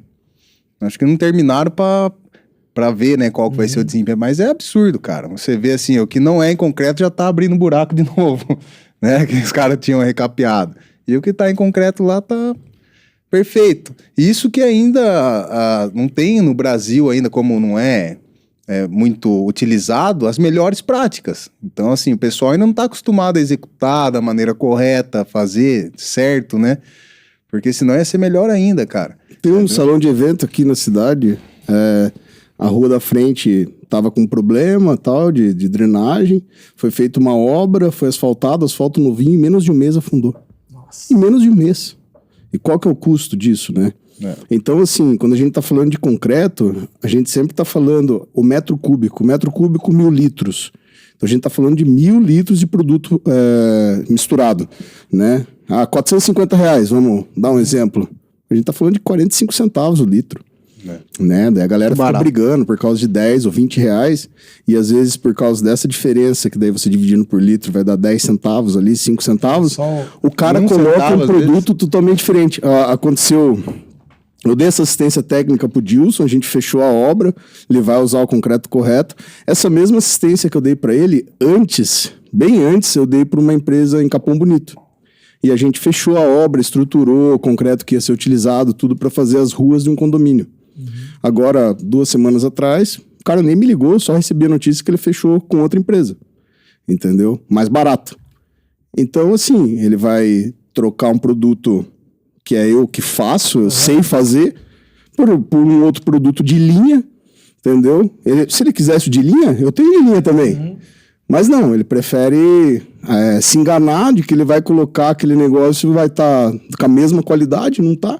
Acho que não terminaram pra ver, né, qual que vai ser o desempenho, mas é absurdo, cara. Você vê assim, o que não é em concreto já tá abrindo buraco de novo, né, que os caras tinham recapeado. E o que tá em concreto lá tá perfeito. Isso que ainda não tem no Brasil ainda, como não é muito utilizado, as melhores práticas. Então, assim, o pessoal ainda não tá acostumado a executar da maneira correta, fazer certo, né, porque senão ia ser melhor ainda, cara. Tem um salão de evento aqui na cidade, a rua da frente estava com problema tal, de drenagem, foi feita uma obra, foi asfaltado, asfalto novinho, em menos de um mês afundou. Nossa. Em menos de um mês. E qual que é o custo disso, né? Então, assim, quando a gente está falando de concreto, a gente sempre está falando o metro cúbico 1.000 litros. Então a gente está falando de 1.000 litros de produto misturado, né? R$450, vamos dar um exemplo. A gente está falando de 45 centavos o litro. Né? Daí a galera fica brigando por causa de 10 ou 20 reais, e às vezes por causa dessa diferença, que daí você dividindo por litro vai dar 10 centavos ali, 5 centavos, o cara coloca um produto totalmente diferente. Aconteceu, eu dei essa assistência técnica pro Dilson, a gente fechou a obra, ele vai usar o concreto correto. Essa mesma assistência que eu dei para ele, bem antes, eu dei para uma empresa em Capão Bonito. E a gente fechou a obra, estruturou o concreto que ia ser utilizado, tudo para fazer as ruas de um condomínio. Agora, 2 semanas atrás, o cara nem me ligou, só recebi a notícia que ele fechou com outra empresa. Entendeu? Mais barato. Então, assim, ele vai trocar um produto que é eu que faço, eu sei fazer, por um outro produto de linha, entendeu? Se ele quisesse o de linha, eu tenho de linha também. Mas não, ele prefere se enganar de que ele vai colocar aquele negócio e vai estar com a mesma qualidade, não tá?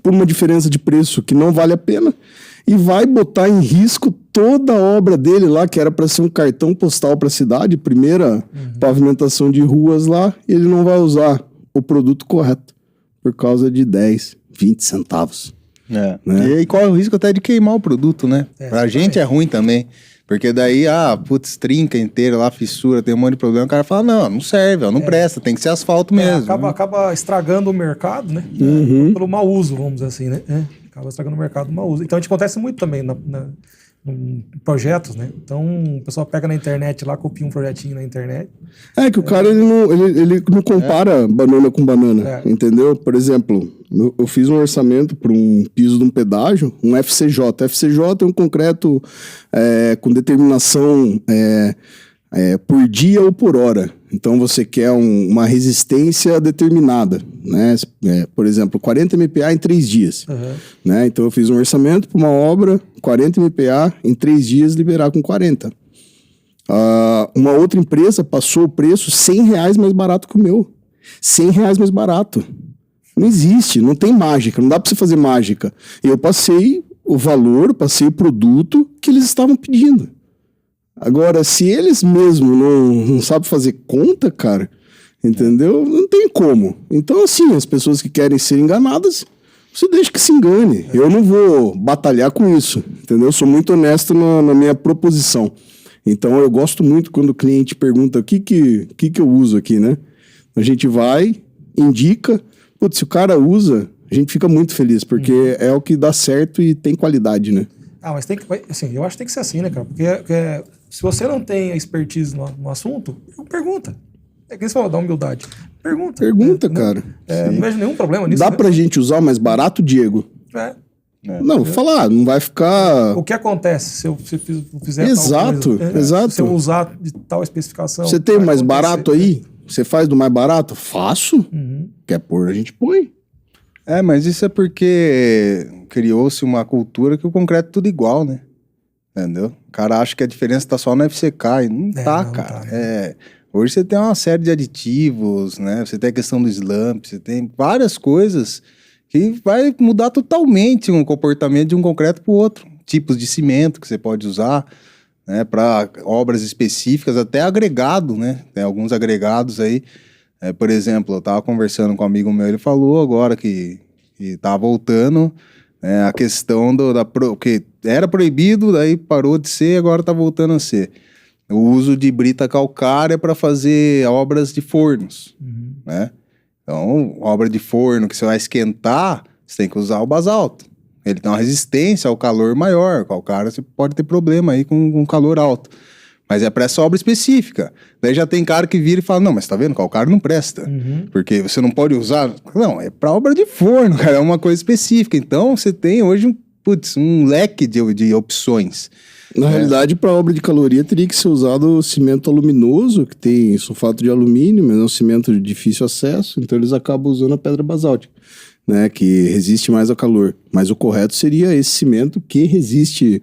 Por uma diferença de preço que não vale a pena, e vai botar em risco toda a obra dele lá, que era para ser um cartão postal para a cidade, primeira pavimentação de ruas lá, e ele não vai usar o produto correto, por causa de 10, 20 centavos. Né? Né? E corre o risco até de queimar o produto, né? Pra exatamente. gente é ruim também. Porque daí, trinca inteira lá, fissura, tem um monte de problema. O cara fala, não serve, não presta, tem que ser asfalto mesmo. Acaba estragando o mercado, né? Pelo mau uso, vamos dizer assim, né? Acaba estragando o mercado do mau uso. Então, a gente acontece muito também em projetos, né? Então, o pessoal pega na internet lá, copia um projetinho na internet. Que o cara ele não compara banana com banana, entendeu? Por exemplo, eu fiz um orçamento para um piso de um pedágio, um FCJ. FCJ é um concreto com determinação por dia ou por hora. Então você quer uma resistência determinada, né? Por exemplo, 40 MPa em 3 dias. Né? Então eu fiz um orçamento para uma obra, 40 MPa em 3 dias, liberar com 40. Uma outra empresa passou o preço R$100 mais barato que o meu. R$100 mais barato. Não existe, não tem mágica, não dá para você fazer mágica. Eu passei o valor, passei o produto que eles estavam pedindo. Agora, se eles mesmos não sabem fazer conta, cara, entendeu? Não tem como. Então, assim, as pessoas que querem ser enganadas, você deixa que se engane. Eu não vou batalhar com isso, entendeu? Eu sou muito honesto na minha proposição. Então, eu gosto muito quando o cliente pergunta o que eu uso aqui, né? A gente vai, indica, putz, se o cara usa, a gente fica muito feliz, porque é o que dá certo e tem qualidade, né? Mas tem que, assim, eu acho que tem que ser assim, né, cara? Porque se você não tem a expertise no assunto, pergunta. É que você falou da humildade. Pergunta, cara. Não vejo nenhum problema nisso. Dá pra gente usar o mais barato, Diego? Não, falar, não vai ficar... O que acontece se eu fizer exato, tal coisa? Exato. Se eu usar de tal especificação... Você tem o mais barato aí? Você faz do mais barato? Faço. Quer pôr, a gente põe. Mas isso é porque criou-se uma cultura que o concreto é tudo igual, né? Entendeu? O cara acha que a diferença tá só no FCK e não tá, cara. Tá, né? Hoje você tem uma série de aditivos, né? Você tem a questão do slump, você tem várias coisas que vai mudar totalmente o comportamento de um concreto para o outro. Tipos de cimento que você pode usar, né? Para obras específicas, até agregado, né? Tem alguns agregados aí. Por exemplo, eu estava conversando com um amigo meu, ele falou agora que tá voltando a questão que era proibido, daí parou de ser, agora está voltando a ser. O uso de brita calcária para fazer obras de fornos, né? Então, obra de forno que você vai esquentar, você tem que usar o basalto. Ele tem uma resistência ao calor maior. Calcária você pode ter problema aí com calor alto. Mas é para essa obra específica. Daí já tem cara que vira e fala, não, mas tá vendo, calcário não presta. Porque você não pode usar... Não, é para obra de forno, cara, é uma coisa específica. Então, você tem hoje um leque de opções. Na realidade, para obra de caloria, teria que ser usado cimento aluminoso, que tem sulfato de alumínio, mas é um cimento de difícil acesso, então eles acabam usando a pedra basáltica, né, que resiste mais ao calor. Mas o correto seria esse cimento que resiste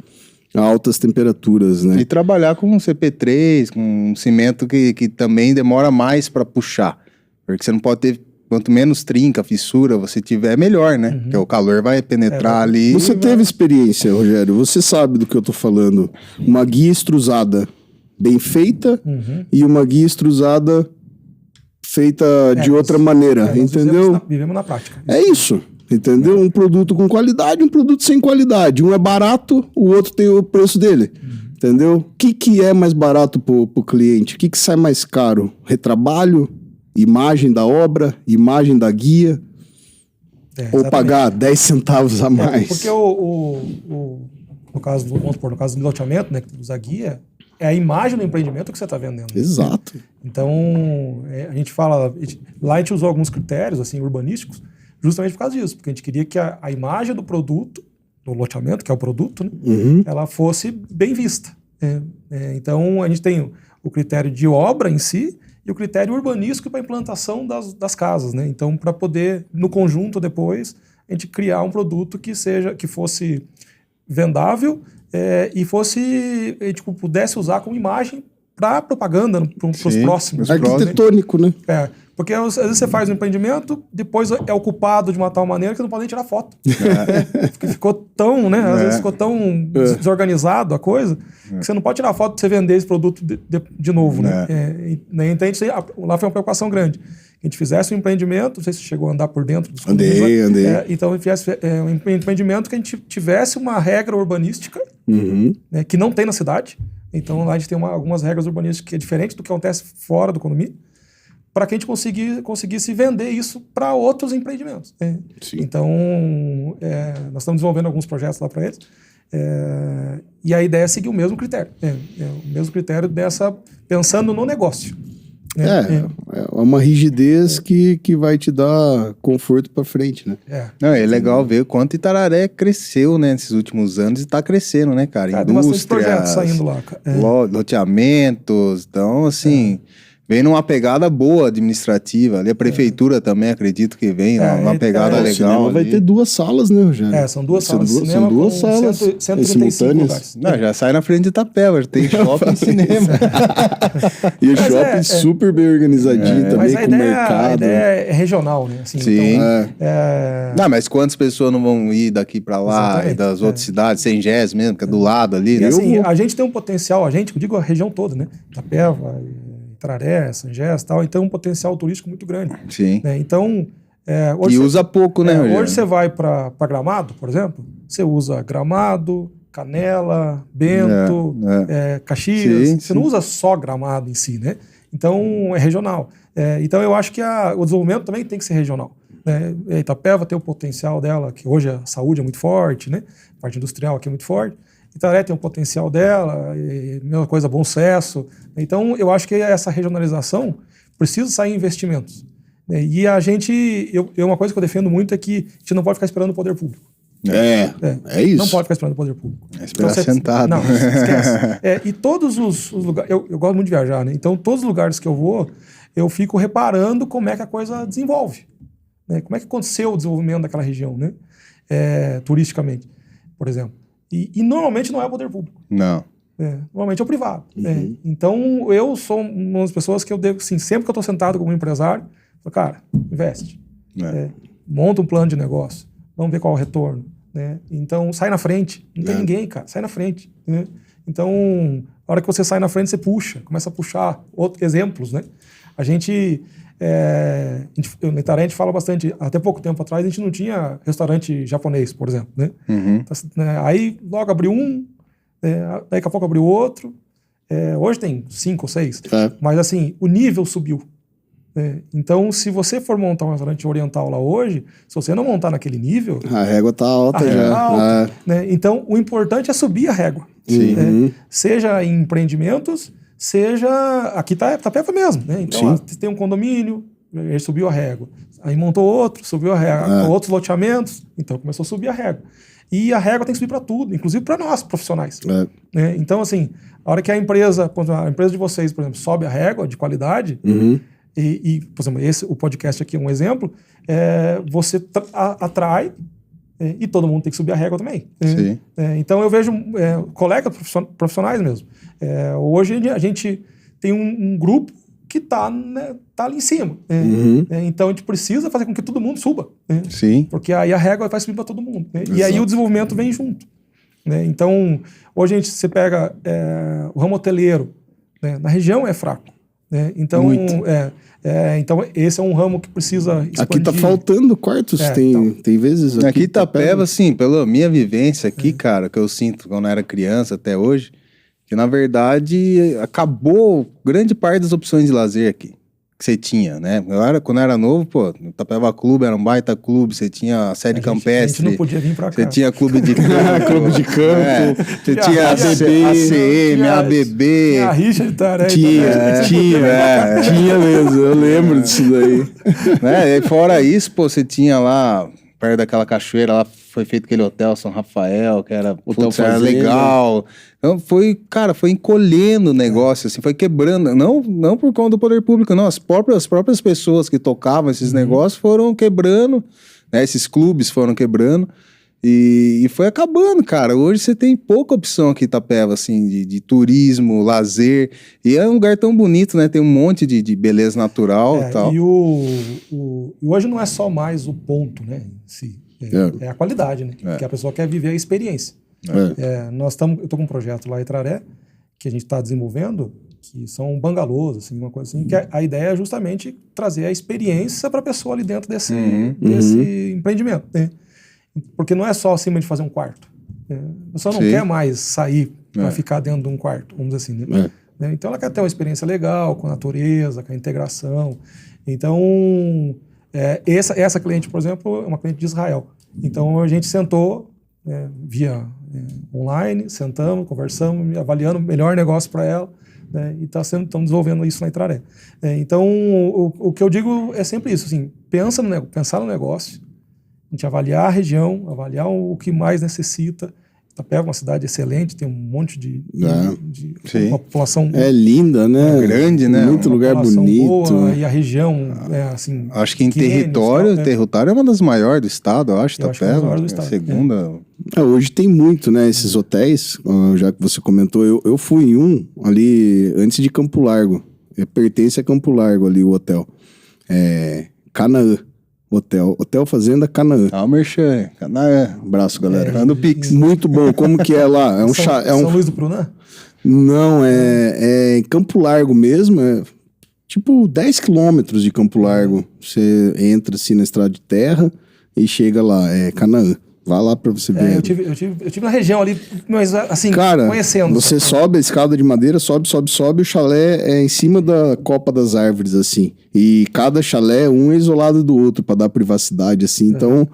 a altas temperaturas, né? E trabalhar com um CP3, com um cimento que também demora mais para puxar, porque você não pode ter... Quanto menos trinca, fissura você tiver, melhor, né? Porque o calor vai penetrar ali. Você teve experiência, Rogério, você sabe do que eu tô falando. Uma guia extrusada bem feita e uma guia extrusada feita de outra maneira, entendeu? Vivemos na prática. É isso, entendeu? Um produto com qualidade, um produto sem qualidade. Um é barato, o outro tem o preço dele. Entendeu? O que é mais barato pro cliente? O que sai mais caro? Retrabalho? Imagem da obra, imagem da guia, ou pagar 10 centavos a mais. Porque no caso do loteamento, né, que usa guia, é a imagem do empreendimento que você está vendendo. Exato. Então, a gente fala... Lá a gente usou alguns critérios assim, urbanísticos, justamente por causa disso, porque a gente queria que a imagem do produto, do loteamento, que é o produto, né, ela fosse bem vista. Então, a gente tem o critério de obra em si, e o critério urbanístico para a implantação das casas, né? Então, para poder, no conjunto depois, a gente criar um produto que fosse vendável e a gente pudesse usar como imagem para propaganda para os próximos. Arquitetônico, né? Porque às vezes você faz um empreendimento, depois é ocupado de uma tal maneira que não pode nem tirar foto. Porque ficou tão, né? Às vezes ficou tão desorganizado a coisa que você não pode tirar foto para você vender esse produto de novo, né? Então, lá foi uma preocupação grande. A gente fizesse um empreendimento, não sei se chegou a andar por dentro dos condomínios. Andei. Então, fizesse um empreendimento que a gente tivesse uma regra urbanística né, que não tem na cidade. Então, lá a gente tem algumas regras urbanísticas que é diferente do que acontece fora do condomínio, para que a gente conseguisse vender isso para outros empreendimentos. Então, nós estamos desenvolvendo alguns projetos lá para eles. E a ideia é seguir o mesmo critério. O mesmo critério pensando no negócio. É uma rigidez que vai te dar conforto para frente, né? Não, é legal ver o quanto Itararé cresceu, né, nesses últimos anos e tá crescendo, né, cara? Tem bastante projetos saindo lá. Loteamentos, então, assim... Vem numa pegada boa administrativa. Ali a prefeitura também, acredito que vem numa pegada legal. Vai ter 2 salas, né, Rogério? São 2 salas de cinema. São 2 salas 135 lugares. Não, já sai na frente de Itapeva, já tem shopping e cinema. E o shopping super bem organizadinho também, com o mercado. A ideia é regional, né? Assim, sim. Então, Não, mas quantas pessoas não vão ir daqui pra lá e das outras cidades, Sengés mesmo, que é do lado ali, e né? assim, a gente tem um potencial, eu digo a região toda, né? Itapeva, Itararé, Sangés e tal, então um potencial turístico muito grande. Sim. Né? Então, hoje usa pouco, né, Rogério? Hoje você vai para Gramado, por exemplo, você usa Gramado, Canela, Bento, Caxias. Sim, você não usa só Gramado em si, né? Então, é regional. Então, eu acho que o desenvolvimento também tem que ser regional. Né? Itapeva tem o potencial dela, que hoje a saúde é muito forte, né? A parte industrial aqui é muito forte. Itararé tem o potencial dela, mesma coisa, Bom Sucesso. Então, eu acho que essa regionalização precisa sair em investimentos. E uma coisa que eu defendo muito é que a gente não pode ficar esperando o poder público. É isso. Não pode ficar esperando o poder público. Esperar sentado. Não, esquece. E todos os lugares... Eu gosto muito de viajar, né? Então, todos os lugares que eu vou, eu fico reparando como é que a coisa desenvolve. Né? Como é que aconteceu o desenvolvimento daquela região, né? Turisticamente, por exemplo. E normalmente não é o poder público. Não. Normalmente é o privado. Então, eu sou uma das pessoas que eu devo, assim, sempre que eu estou sentado como empresário, eu falo, cara, investe. Monta um plano de negócio. Vamos ver qual é o retorno. Né? Então, sai na frente. Não tem ninguém, cara. Sai na frente. Né? Então, a hora que você sai na frente, você começa a puxar outros exemplos. Né? A gente... no Itararé a gente fala bastante, até pouco tempo atrás a gente não tinha restaurante japonês, por exemplo, né? Aí logo abriu daqui a pouco abriu outro, hoje tem 5 ou 6, mas assim, o nível subiu. Então, se você for montar um restaurante oriental lá hoje, se você não montar naquele nível... A régua tá alta já. Tá alta, né? Então, o importante é subir a régua. Seja em empreendimentos, seja... Aqui tá Itapeva mesmo, né? Então, tem um condomínio, ele subiu a régua. Aí montou outro, subiu a régua. Outros loteamentos, então começou a subir a régua. E a régua tem que subir para tudo, inclusive para nós, profissionais. Né? Então, assim, a hora que a empresa de vocês, por exemplo, sobe a régua de qualidade, por exemplo, o podcast aqui é um exemplo, você atrai e todo mundo tem que subir a régua também. Então, eu vejo colegas profissionais mesmo. Hoje a gente tem um grupo que está ali em cima. Então, a gente precisa fazer com que todo mundo suba. Sim. Porque aí a régua vai subir para todo mundo. E aí o desenvolvimento vem junto. Então, hoje você pega o ramo hoteleiro, na região é fraco. Então, então, esse é um ramo que precisa expandir. Aqui tá faltando quartos, tem vezes... Aqui Itapeva, assim, pela minha vivência aqui, cara, que eu sinto quando eu era criança até hoje, que na verdade acabou grande parte das opções de lazer aqui que você tinha, né? Quando eu era novo, pô, o Itapeva Clube era um baita clube, você tinha a sede campestre. A gente não podia vir pra cá. Você tinha clube de campo. Clube de campo. Você tinha ACM, ABB. Tinha a rixa de Itararé. Tinha mesmo, eu lembro disso daí. E fora isso, pô, você tinha lá, perto daquela cachoeira, lá foi feito aquele hotel São Rafael, que era legal. Então foi encolhendo o negócio, assim, foi quebrando, não por conta do poder público, não, as próprias pessoas que tocavam esses negócios foram quebrando, né? Esses clubes foram quebrando e foi acabando, cara. Hoje você tem pouca opção aqui em Itapeva, assim, de turismo, lazer. E é um lugar tão bonito, né? Tem um monte de beleza natural e tal. E hoje não é só mais o ponto, né? Em si. É a qualidade, né? Porque a pessoa quer viver a experiência. Eu estou com um projeto lá em Itararé, que a gente está desenvolvendo, que são bangalôs, assim, uma coisa assim, que a ideia é justamente trazer a experiência para a pessoa ali dentro desse empreendimento, né? Porque não é só simplesmente fazer um quarto. A pessoa não quer mais sair para ficar dentro de um quarto, vamos dizer assim, né? Então ela quer ter uma experiência legal com a natureza, com a integração. Então, essa cliente, por exemplo, é uma cliente de Israel. Então a gente sentou via online, sentamos, conversamos, avaliando o melhor negócio para ela, né, e estamos desenvolvendo isso na Itararé. Então, o que eu digo é sempre isso, assim, pensar no negócio, a gente avaliar a região, avaliar o que mais necessita. Itapeva é uma cidade excelente, tem um monte de uma população... É linda, né? Grande, né? Muito lugar bonito. Boa, e a região, assim... Acho que em território é uma das maiores do estado, eu acho, Itapeva. A segunda... Hoje tem muito, né? Esses hotéis, já que você comentou, eu fui em um ali antes de Campo Largo. Pertence a Campo Largo ali o hotel. Canaã. Hotel Fazenda Canaã. Merchan, Canaã. Abraço, galera. Manda o Pix. Muito bom. Como que é lá? São Luís do Prunã? Não, é em Campo Largo mesmo. É tipo 10 quilômetros de Campo Largo. Você entra assim na estrada de terra e chega lá. É Canaã. Vá lá pra você ver. Eu tive na região ali, mas assim, cara, conhecendo. Você sobe a escada de madeira, sobe, o chalé é em cima da copa das árvores, assim. E cada chalé, um é isolado do outro, pra dar privacidade, assim. Então,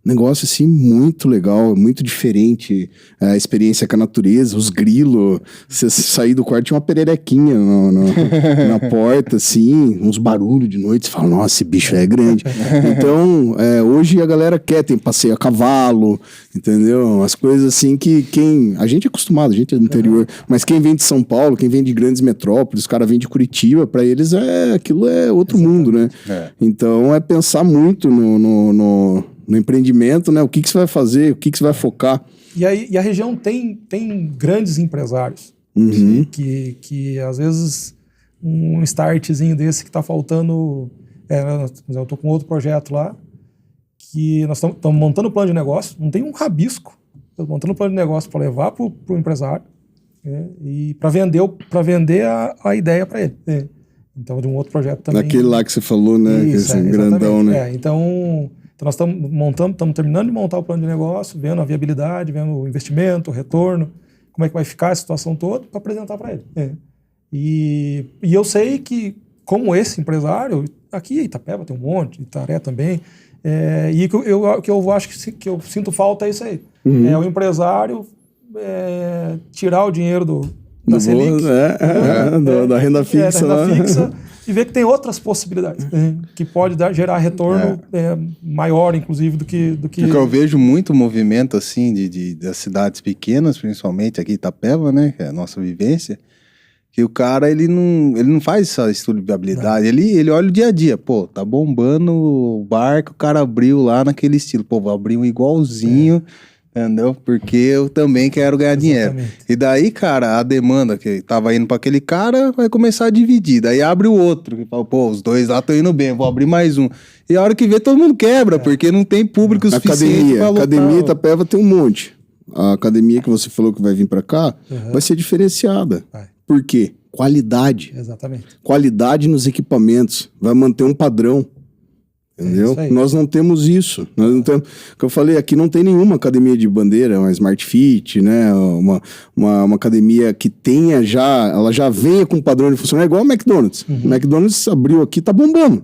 negócio, assim, muito legal, muito diferente. A experiência com a natureza, os grilos. Você sair do quarto, tinha uma pererequinha na porta, assim. Uns barulhos de noite. Você fala, nossa, esse bicho é grande. Então, hoje a galera tem passeio a cavalo, entendeu? As coisas assim que a gente é acostumado, a gente é do interior. Mas quem vem de São Paulo, quem vem de grandes metrópoles, os caras vêm de Curitiba, pra eles aquilo é outro mundo, né? Então, é pensar muito no empreendimento, né? O que você vai fazer, o que você vai focar. E a região tem grandes empresários que às vezes um startzinho desse que está faltando. Eu estou com outro projeto lá que nós estamos montando um plano de negócio, não tem um rabisco, estamos montando um plano de negócio para levar para o empresário e para vender a ideia para ele. Então, de um outro projeto também. Daquele lá que você falou, né? Isso, esse grandão, né? Então nós estamos terminando de montar o plano de negócio, vendo a viabilidade, vendo o investimento, o retorno, como é que vai ficar a situação toda, para apresentar para ele. E eu sei que, como esse empresário, aqui em Itapeva tem um monte, Itaré também, e que eu acho que eu sinto falta é isso aí. É o empresário tirar o dinheiro da Selic, da renda fixa. Da renda fixa, e ver que tem outras possibilidades, que pode gerar retorno maior, inclusive, do que... Porque eu vejo muito movimento, assim, das cidades pequenas, principalmente aqui em Itapeva, né, que é a nossa vivência, que o cara, ele não faz só estudo de viabilidade, ele olha o dia a dia, pô, tá bombando o bar que o cara abriu lá naquele estilo, pô, vou abrir um igualzinho... Entendeu? Porque eu também quero ganhar dinheiro. E daí, cara, a demanda que tava indo para aquele cara vai começar a dividir. Daí abre o outro, que fala, pô, os dois lá estão indo bem, vou abrir mais um. E a hora que vê, todo mundo quebra, porque não tem público suficiente pra lotar. Academia Itapeva tem um monte. A academia que você falou que vai vir para cá vai ser diferenciada. Por quê? Qualidade. Exatamente. Qualidade nos equipamentos. Vai manter um padrão. Entendeu? Nós não temos isso. Nós não temos. Que eu falei, aqui não tem nenhuma academia de bandeira, uma Smart Fit, né? Uma academia que tenha ela já venha com padrão de funcionamento, igual o McDonald's. O McDonald's abriu aqui, tá bombando.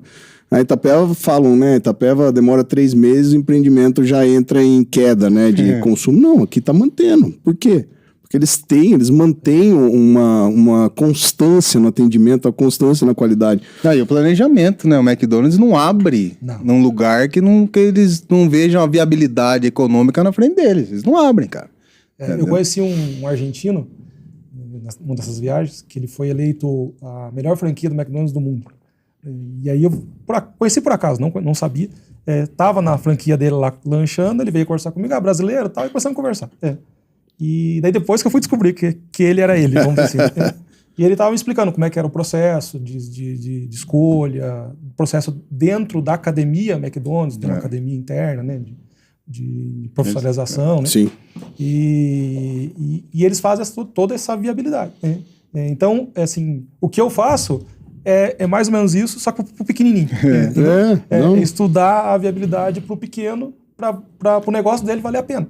A Itapeva falam, né? Itapeva demora 3 meses, o empreendimento já entra em queda, né? De consumo. Não, aqui tá mantendo. Por quê? Porque eles mantêm uma constância no atendimento, a constância na qualidade. E o planejamento, né? O McDonald's não abre num lugar que eles não vejam a viabilidade econômica na frente deles. Eles não abrem, cara. Eu conheci um argentino, numa dessas viagens, que ele foi eleito a melhor franquia do McDonald's do mundo. E aí eu conheci por acaso, não sabia. Tava na franquia dele lá lanchando, ele veio conversar comigo, brasileiro e tal, e começamos a conversar. E daí depois que eu fui descobrir que ele era ele, vamos dizer assim. E ele estava me explicando como é que era o processo de escolha, o processo dentro da academia McDonald's, tem uma academia interna, né, de profissionalização, né? Sim. E eles fazem toda essa viabilidade, né? Então, assim, o que eu faço é mais ou menos isso, só que pro pequenininho. Estudar a viabilidade pro pequeno, para o negócio dele valer a pena.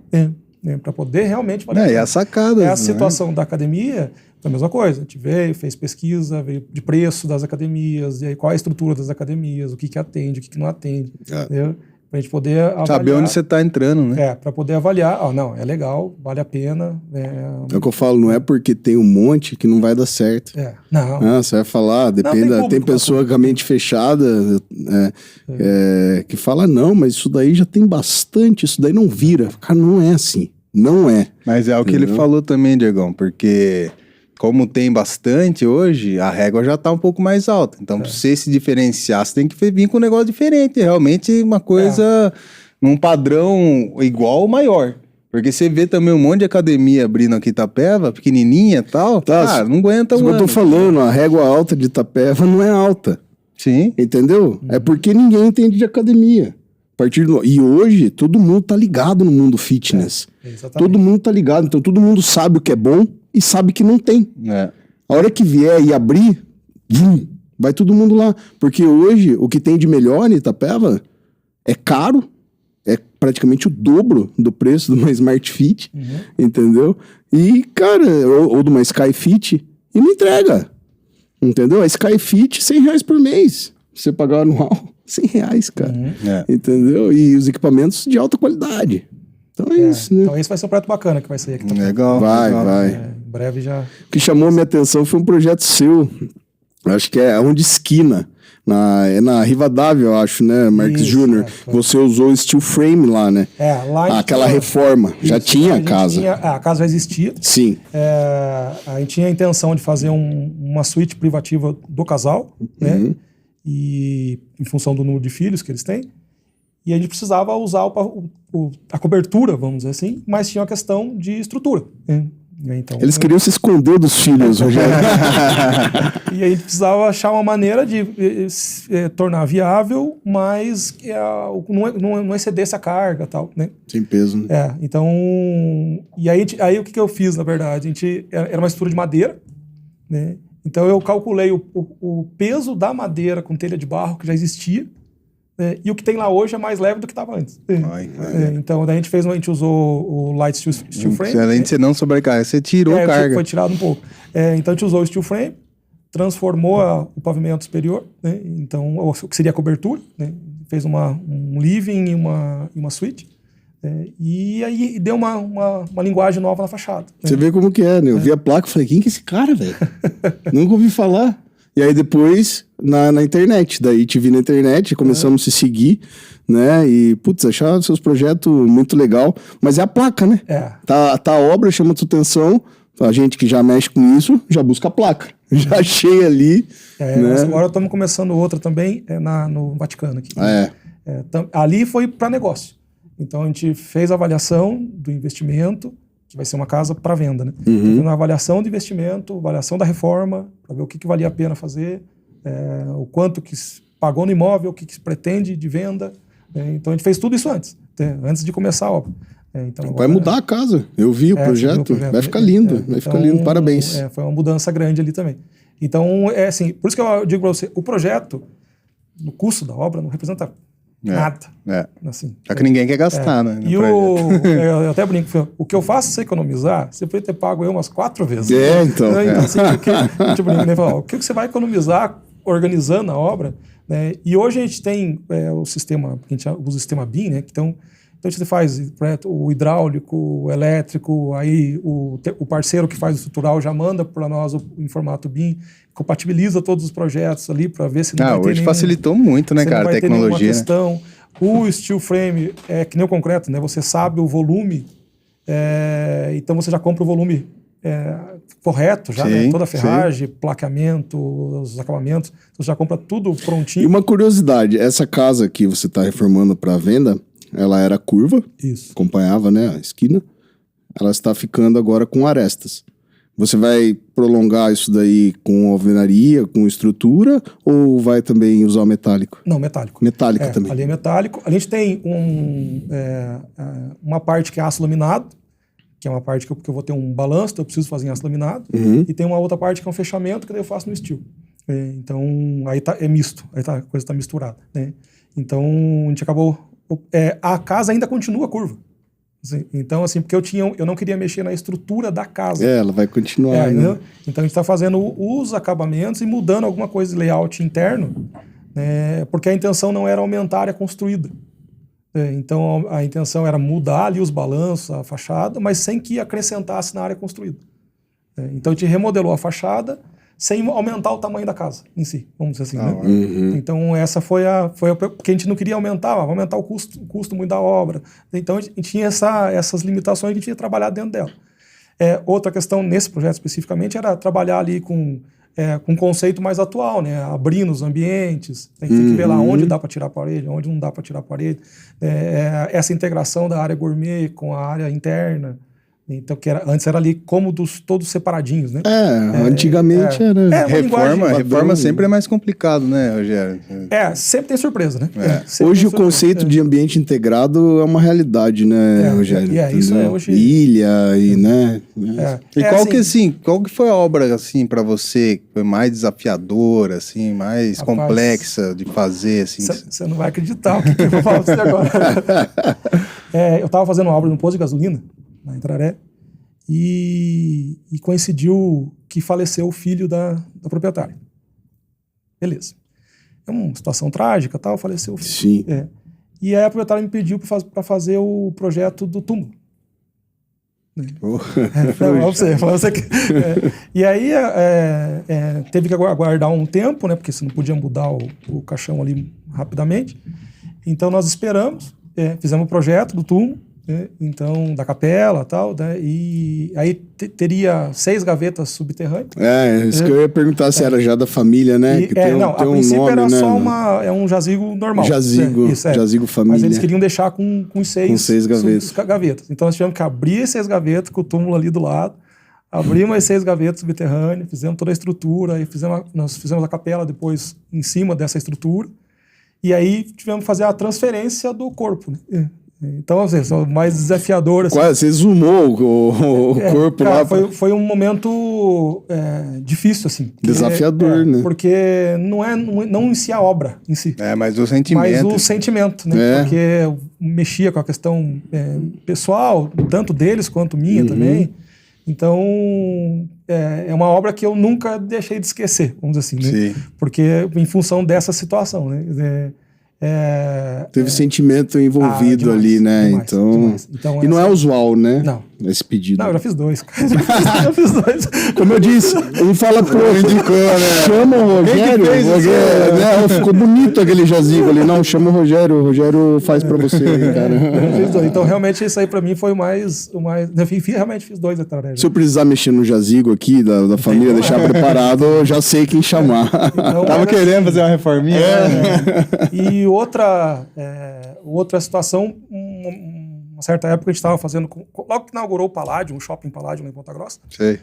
Para poder realmente valer a pena. É a sacada. A situação da academia é a mesma coisa. A gente veio, fez pesquisa, veio de preço das academias, e aí qual é a estrutura das academias, o que atende, o que não atende. Entendeu? Pra gente poder avaliar. Saber onde você tá entrando, né? Pra poder avaliar. Não, é legal, vale a pena. É o que eu falo, não é porque tem um monte que não vai dar certo. Não. Você vai falar, depende. Tem pessoa com a mente fechada que fala, não, mas isso daí já tem bastante, isso daí não vira. Cara, não é assim. Não é. Mas é o que ele falou também, Diegão, porque como tem bastante hoje, a régua já tá um pouco mais alta. Então, pra você se diferenciar, você tem que vir com um negócio diferente. Realmente uma coisa, num padrão igual ou maior. Porque você vê também um monte de academia abrindo aqui em Itapeva, pequenininha e tal. Cara, não aguenta um ano. Eu tô falando, a régua alta de Itapeva não é alta. Sim. Entendeu? É porque ninguém entende de academia. E hoje, todo mundo tá ligado no mundo fitness. Todo mundo tá ligado. Então, todo mundo sabe o que é bom e sabe que não tem. A hora que vier e abrir, vai todo mundo lá. Porque hoje, o que tem de melhor em Itapeva é caro, é praticamente o dobro do preço de uma Smart Fit, entendeu? E, cara, ou de uma Sky Fit, e não entrega. Entendeu? A Sky Fit, R$100 por mês. Você pagar anual, R$100, cara. Entendeu? E os equipamentos de alta qualidade. Então é isso, né? Então esse vai ser um projeto bacana que vai sair aqui também. Legal. Vai. Em breve já... O que chamou a minha atenção foi um projeto seu. Acho que é um de esquina. Na Rivadavia, eu acho, né, Marques Júnior? Você usou o steel frame lá, né? Lá aquela reforma. Já tinha a casa. A casa já existia. Sim. A gente tinha a intenção de fazer uma suíte privativa do casal, né? E em função do número de filhos que eles têm. E a gente precisava usar a cobertura, vamos dizer assim, mas tinha uma questão de estrutura. Então, eles queriam se esconder dos filhos, Rogério. E aí a gente precisava achar uma maneira de tornar viável, mas não excedesse a carga e tal, né? Sem peso, né? Então... E aí o que eu fiz, na verdade? Era uma estrutura de madeira, né? Então eu calculei o peso da madeira com telha de barro que já existia, e o que tem lá hoje é mais leve do que estava antes. Então daí a gente usou o Light Steel Frame. Além de você não sobrecarregar, você tirou carga. Foi tirado um pouco. Então a gente usou o Steel Frame, transformou o pavimento superior, né? Então o que seria a cobertura, né? Fez um living e uma suíte. E aí deu uma linguagem nova na fachada. Você vê como que é, né? Eu vi a placa e falei, quem que é esse cara, velho? Nunca ouvi falar. E aí depois, na internet, daí te vi na internet, começamos a se seguir, né? E, putz, achar seus projetos muito legal. Mas é a placa, né? Tá a obra, chama a sua atenção, a gente que já mexe com isso, já busca a placa. Já achei ali. Né? Agora estamos começando outra também no Vaticano aqui. Ali foi para negócio. Então a gente fez a avaliação do investimento, que vai ser uma casa para venda, né? Então, uma avaliação do investimento, avaliação da reforma, para ver o que valia a pena fazer, o quanto que pagou no imóvel, o que se pretende de venda. Então a gente fez tudo isso antes de começar a obra. Então, vai mudar a casa. Eu vi o projeto. Vai ficar lindo. Vai ficar lindo. Parabéns. Foi uma mudança grande ali também. Então, assim, por isso que eu digo para você, o projeto, no custo da obra, não representa nada. Assim, Só que ninguém quer gastar, né? E eu até brinco, o que eu faço você economizar, você pode ter pago umas 4 vezes. Então. Assim, o que você vai economizar organizando a obra, né? E hoje a gente tem o sistema, a gente usa o sistema BIM, né? Então você faz o hidráulico, o elétrico, aí o parceiro que faz o estrutural já manda para nós em formato BIM, compatibiliza todos os projetos ali para ver se não vai ter hoje facilitou muito, né, cara, a tecnologia. Questão. O steel frame é que nem o concreto, né? Você sabe o volume, então você já compra o volume correto já, Sim, né? Toda a sim. ferragem, plaqueamento, os acabamentos, você já compra tudo E prontinho. uma curiosidade, essa casa que você está reformando para venda, ela era curva, Isso. acompanhava, né, a esquina. Ela está ficando agora com arestas. Você vai prolongar isso daí com alvenaria, com estrutura, ou vai também usar o metálico? Não, metálico. Metálico também. Ali é metálico. A gente tem uma parte que é aço laminado, que é uma parte que eu vou ter um balanço, então eu preciso fazer em aço laminado. Uhum. E tem uma outra parte que é um fechamento, que daí eu faço no steel. Então, aí é misto, a coisa está misturada. Né? Então, a gente acabou... a casa ainda continua curva. Assim, então, assim, porque eu não queria mexer na estrutura da casa. Ela vai continuar. Né? Então, a gente está fazendo os acabamentos e mudando alguma coisa de layout interno, né? Porque a intenção não era aumentar a área construída. Então, a intenção era mudar ali os balanços, a fachada, mas sem que acrescentasse na área construída. Então, a gente remodelou a fachada sem aumentar o tamanho da casa em si, vamos dizer assim. Né? Uhum. Então, essa foi a... Porque a gente não queria aumentar o custo muito da obra. Então, a gente tinha essas limitações que a gente ia trabalhar dentro dela. Outra questão, nesse projeto especificamente, era trabalhar ali com um conceito mais atual, né? Abrindo os ambientes, tem que ver lá onde dá para tirar a parede, onde não dá para tirar a parede. Essa integração da área gourmet com a área interna. Então, antes era ali cômodos todos separadinhos, né? Antigamente era... Reforma sempre é mais complicado, né, Rogério? Sempre tem surpresa, né? Hoje o conceito de ambiente integrado é uma realidade, né, Rogério? Isso hoje... Ilha e, né? Qual que foi a obra, assim, para você que foi mais desafiadora, assim, mais complexa de fazer, assim? Você não vai acreditar o que eu vou falar pra você agora. Eu estava fazendo uma obra no posto de gasolina, na Intraré, e coincidiu que faleceu o filho da proprietária. Beleza. É uma situação trágica, tal, faleceu o filho. Sim. E aí a proprietária me pediu para fazer o projeto do túmulo. E aí teve que aguardar um tempo, né, porque você não podia mudar o caixão ali rapidamente. Então nós esperamos, fizemos o projeto do túmulo, então da capela e tal, né, e aí teria 6 gavetas subterrâneas. Isso que eu ia perguntar se era já da família, né? Que tem a princípio nome, era, né, só um jazigo normal. Jazigo família. Mas eles queriam deixar com 6 gavetas. Então nós tivemos que abrir 6 gavetas com o túmulo ali do lado, abrir mais 6 gavetas subterrâneas, fizemos toda a estrutura, aí nós fizemos a capela depois em cima dessa estrutura, e aí tivemos que fazer a transferência do corpo, né? Então, assim, o mais desafiador... Assim, quase, você zoomou o corpo lá. Foi um momento difícil, assim. Desafiador, né? Porque não em si a obra em si. Mas o sentimento. Mas o sentimento, né? Porque eu mexia com a questão pessoal, tanto deles quanto minha também. Então, é uma obra que eu nunca deixei de esquecer, vamos dizer assim, né? Porque em função dessa situação, né? Teve sentimento envolvido demais, ali, né? Demais. Então, e não é usual, né? Não. Esse pedido. Não, eu já fiz 2. Já fiz 2. Como eu disse, ele fala pro indicou, né? Chama o Rogério. Ficou bonito aquele jazigo ali. Não, chama o Rogério faz pra você aí, cara. Eu fiz 2. Então, realmente, isso aí pra mim foi o mais... realmente fiz 2 atrás. Se eu precisar mexer no jazigo aqui da família, deixar preparado, eu já sei quem chamar. Então, tava querendo fazer uma reforminha. E outra situação, uma certa época a gente estava fazendo, logo que inaugurou o Paládio, um shopping Paládio lá em Ponta Grossa, sei.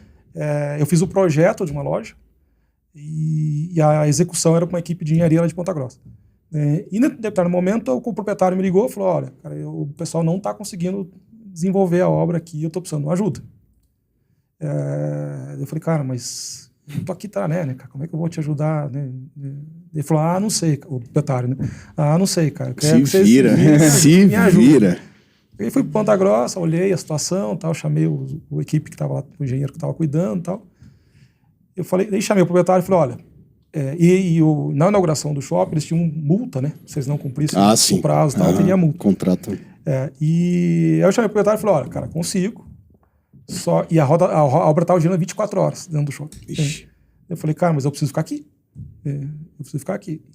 Eu fiz o projeto de uma loja e a execução era com uma equipe de engenharia lá de Ponta Grossa. E em determinado momento o proprietário me ligou e falou, olha, cara, o pessoal não está conseguindo desenvolver a obra aqui, eu estou precisando de uma ajuda. Eu falei, cara, mas eu tô aqui, né, cara, como é que eu vou te ajudar, né? Ele falou, não sei, o proprietário, né? Não sei, cara. Se vira. Aí fui para Ponta Grossa, olhei a situação, tal, chamei o equipe que estava lá, o engenheiro que estava cuidando e tal. Eu falei, aí chamei o proprietário e falei, olha, na inauguração do shopping eles tinham multa, né? Se vocês não cumprissem o prazo e tal, teria multa. Contrato. E aí eu chamei o proprietário e falei, olha, cara, consigo. E a obra estava girando 24 horas dentro do shopping. Ixi. Eu falei, cara, mas eu preciso ficar aqui.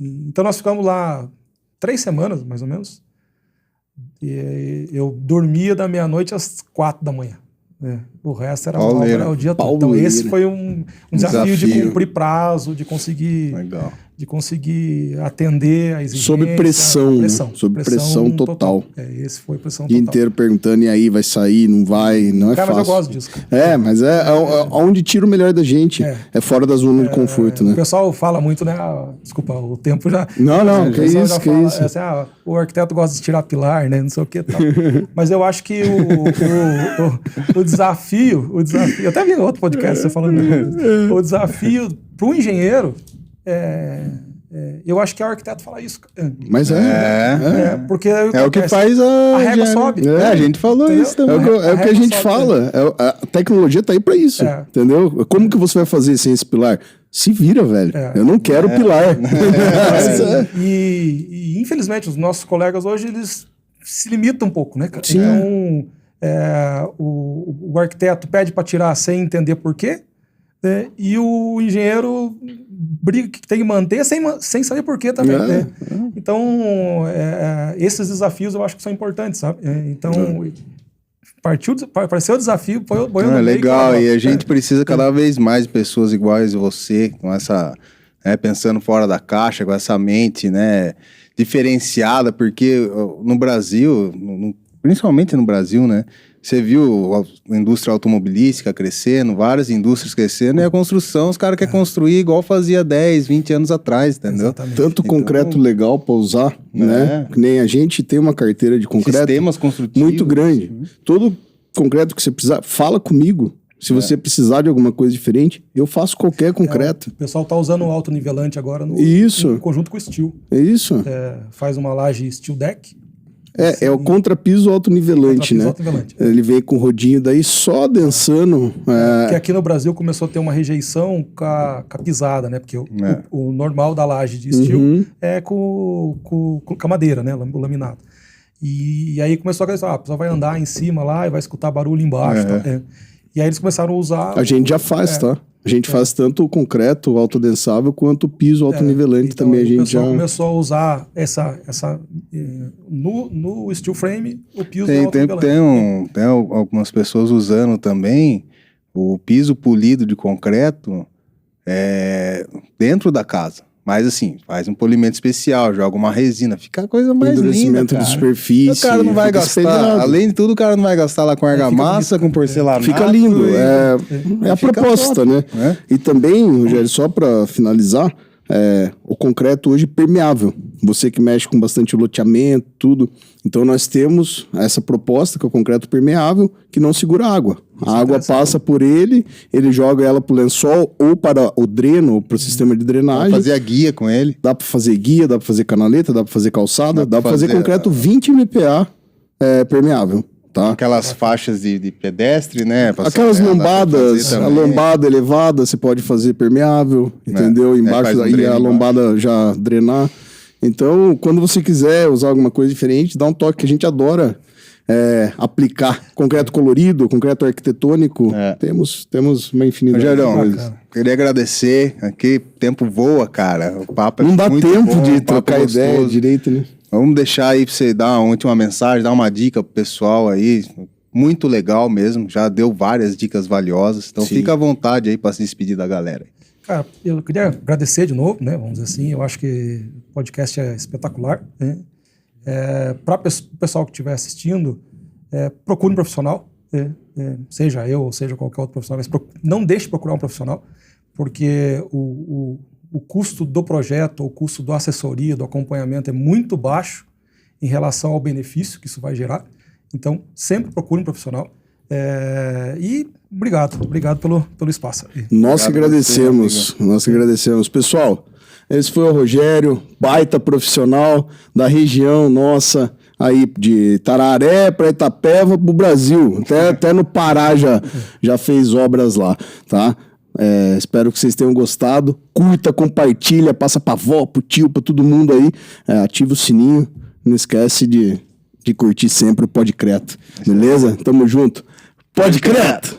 Então nós ficamos lá 3 semanas, mais ou menos. E eu dormia da meia-noite às 4 da manhã. O resto era Pauleira. obra o dia todo. Então esse foi um desafio de cumprir prazo, de conseguir atender a exigência. Sob pressão, né? Sob pressão total. Esse foi pressão total. O dia inteiro perguntando, e aí, vai sair, não vai, não é fácil. Mas eu gosto disso. Cara. Mas é onde tira o melhor da gente. É fora da zona de conforto, né? O pessoal fala muito, né? Desculpa, o tempo já... Não, que isso. Assim, o arquiteto gosta de tirar pilar, né? Não sei o que tal. Mas eu acho que o desafio... Eu até vi no outro podcast você falando isso. O desafio para o engenheiro... eu acho que é o arquiteto falar isso. Mas porque é o que faz a régua sobe. A gente falou isso também. É o que a gente fala. A tecnologia tá aí para isso, entendeu? Como que você vai fazer sem esse pilar? Se vira, velho. Eu não quero pilar. E infelizmente os nossos colegas hoje eles se limitam um pouco, né? Sim. Então o arquiteto pede para tirar sem entender por quê. E o engenheiro briga que tem que manter sem saber por quê também. Então, esses desafios eu acho que são importantes, sabe? Então, apareceu o desafio, foi o legal, e a gente precisa cada vez mais de pessoas iguais a você, com essa, pensando fora da caixa, com essa mente, né, diferenciada, porque no Brasil, principalmente no Brasil, né, você viu a indústria automobilística crescendo, várias indústrias crescendo, e a construção, os caras querem construir igual fazia 10, 20 anos atrás, entendeu? Exatamente. Tanto concreto legal para usar, né? Que nem a gente tem uma carteira de concreto sistemas construtivos muito grande. Todo concreto que você precisar, fala comigo. Se você precisar de alguma coisa diferente, eu faço qualquer concreto. O pessoal tá usando o autonivelante agora no conjunto com o steel. É isso. Faz uma laje steel deck. É o contrapiso autonivelante, né? Ele vem com o rodinho daí só adensando. Que aqui no Brasil começou a ter uma rejeição com a pisada, né? Porque o normal da laje de steel é com a madeira, né? O laminado. E aí começou a crescer, a pessoa vai andar em cima lá e vai escutar barulho embaixo. E aí eles começaram a usar... A gente já faz, tá? A gente faz tanto o concreto autodensável quanto o piso autonivelante então, também. A gente já começou a usar no steel frame o piso autonivelante. Tem algumas pessoas usando também o piso polido de concreto dentro da casa. Mas assim, faz um polimento especial, joga uma resina, fica a coisa mais linda, cara. De superfície. O cara não vai gastar, espelhado. Além de tudo, o cara não vai gastar lá com argamassa, com porcelanato. Fica lindo, é a proposta, top, né? E também, Rogério, só para finalizar, o concreto hoje permeável. Você que mexe com bastante loteamento, tudo. Então nós temos essa proposta, que é o concreto permeável, que não segura água. A água passa por ele joga ela para o lençol ou para o dreno, ou para o sistema de drenagem. Dá pra fazer a guia com ele. Dá para fazer guia, dá para fazer canaleta, dá para fazer calçada, dá para fazer concreto 20 MPa permeável. Tá? Aquelas faixas de pedestre, né? Aquelas lombadas, a lombada elevada você pode fazer permeável, entendeu? Embaixo daí a lombada já drenar. Então, quando você quiser usar alguma coisa diferente, dá um toque, que a gente adora aplicar concreto colorido, concreto arquitetônico. Temos uma infinidade de coisas. Queria agradecer. Aqui, tempo voa, cara. O papo não dá tempo de trocar ideia direito, né? Vamos deixar aí pra você dar uma última mensagem, dar uma dica pro pessoal aí. Muito legal mesmo. Já deu várias dicas valiosas. Então fica à vontade aí pra se despedir da galera. Cara, eu queria agradecer de novo, né? Vamos dizer assim. Eu acho que o podcast é espetacular, né? Para o pessoal que estiver assistindo, procure um profissional, seja eu ou seja qualquer outro profissional, mas não deixe de procurar um profissional, porque o custo do projeto, o custo da assessoria, do acompanhamento é muito baixo em relação ao benefício que isso vai gerar. Então, sempre procure um profissional. E obrigado pelo espaço. Nós agradecemos. Pessoal, esse foi o Rogério, baita profissional da região nossa, aí de Tararé para Itapeva pro Brasil, até no Pará já fez obras lá, tá? Espero que vocês tenham gostado. Curta, compartilha, passa pra avó, pro tio, pra todo mundo aí. Ativa o sininho, não esquece de curtir sempre o Podcreto, beleza? Tamo junto. Podcreto!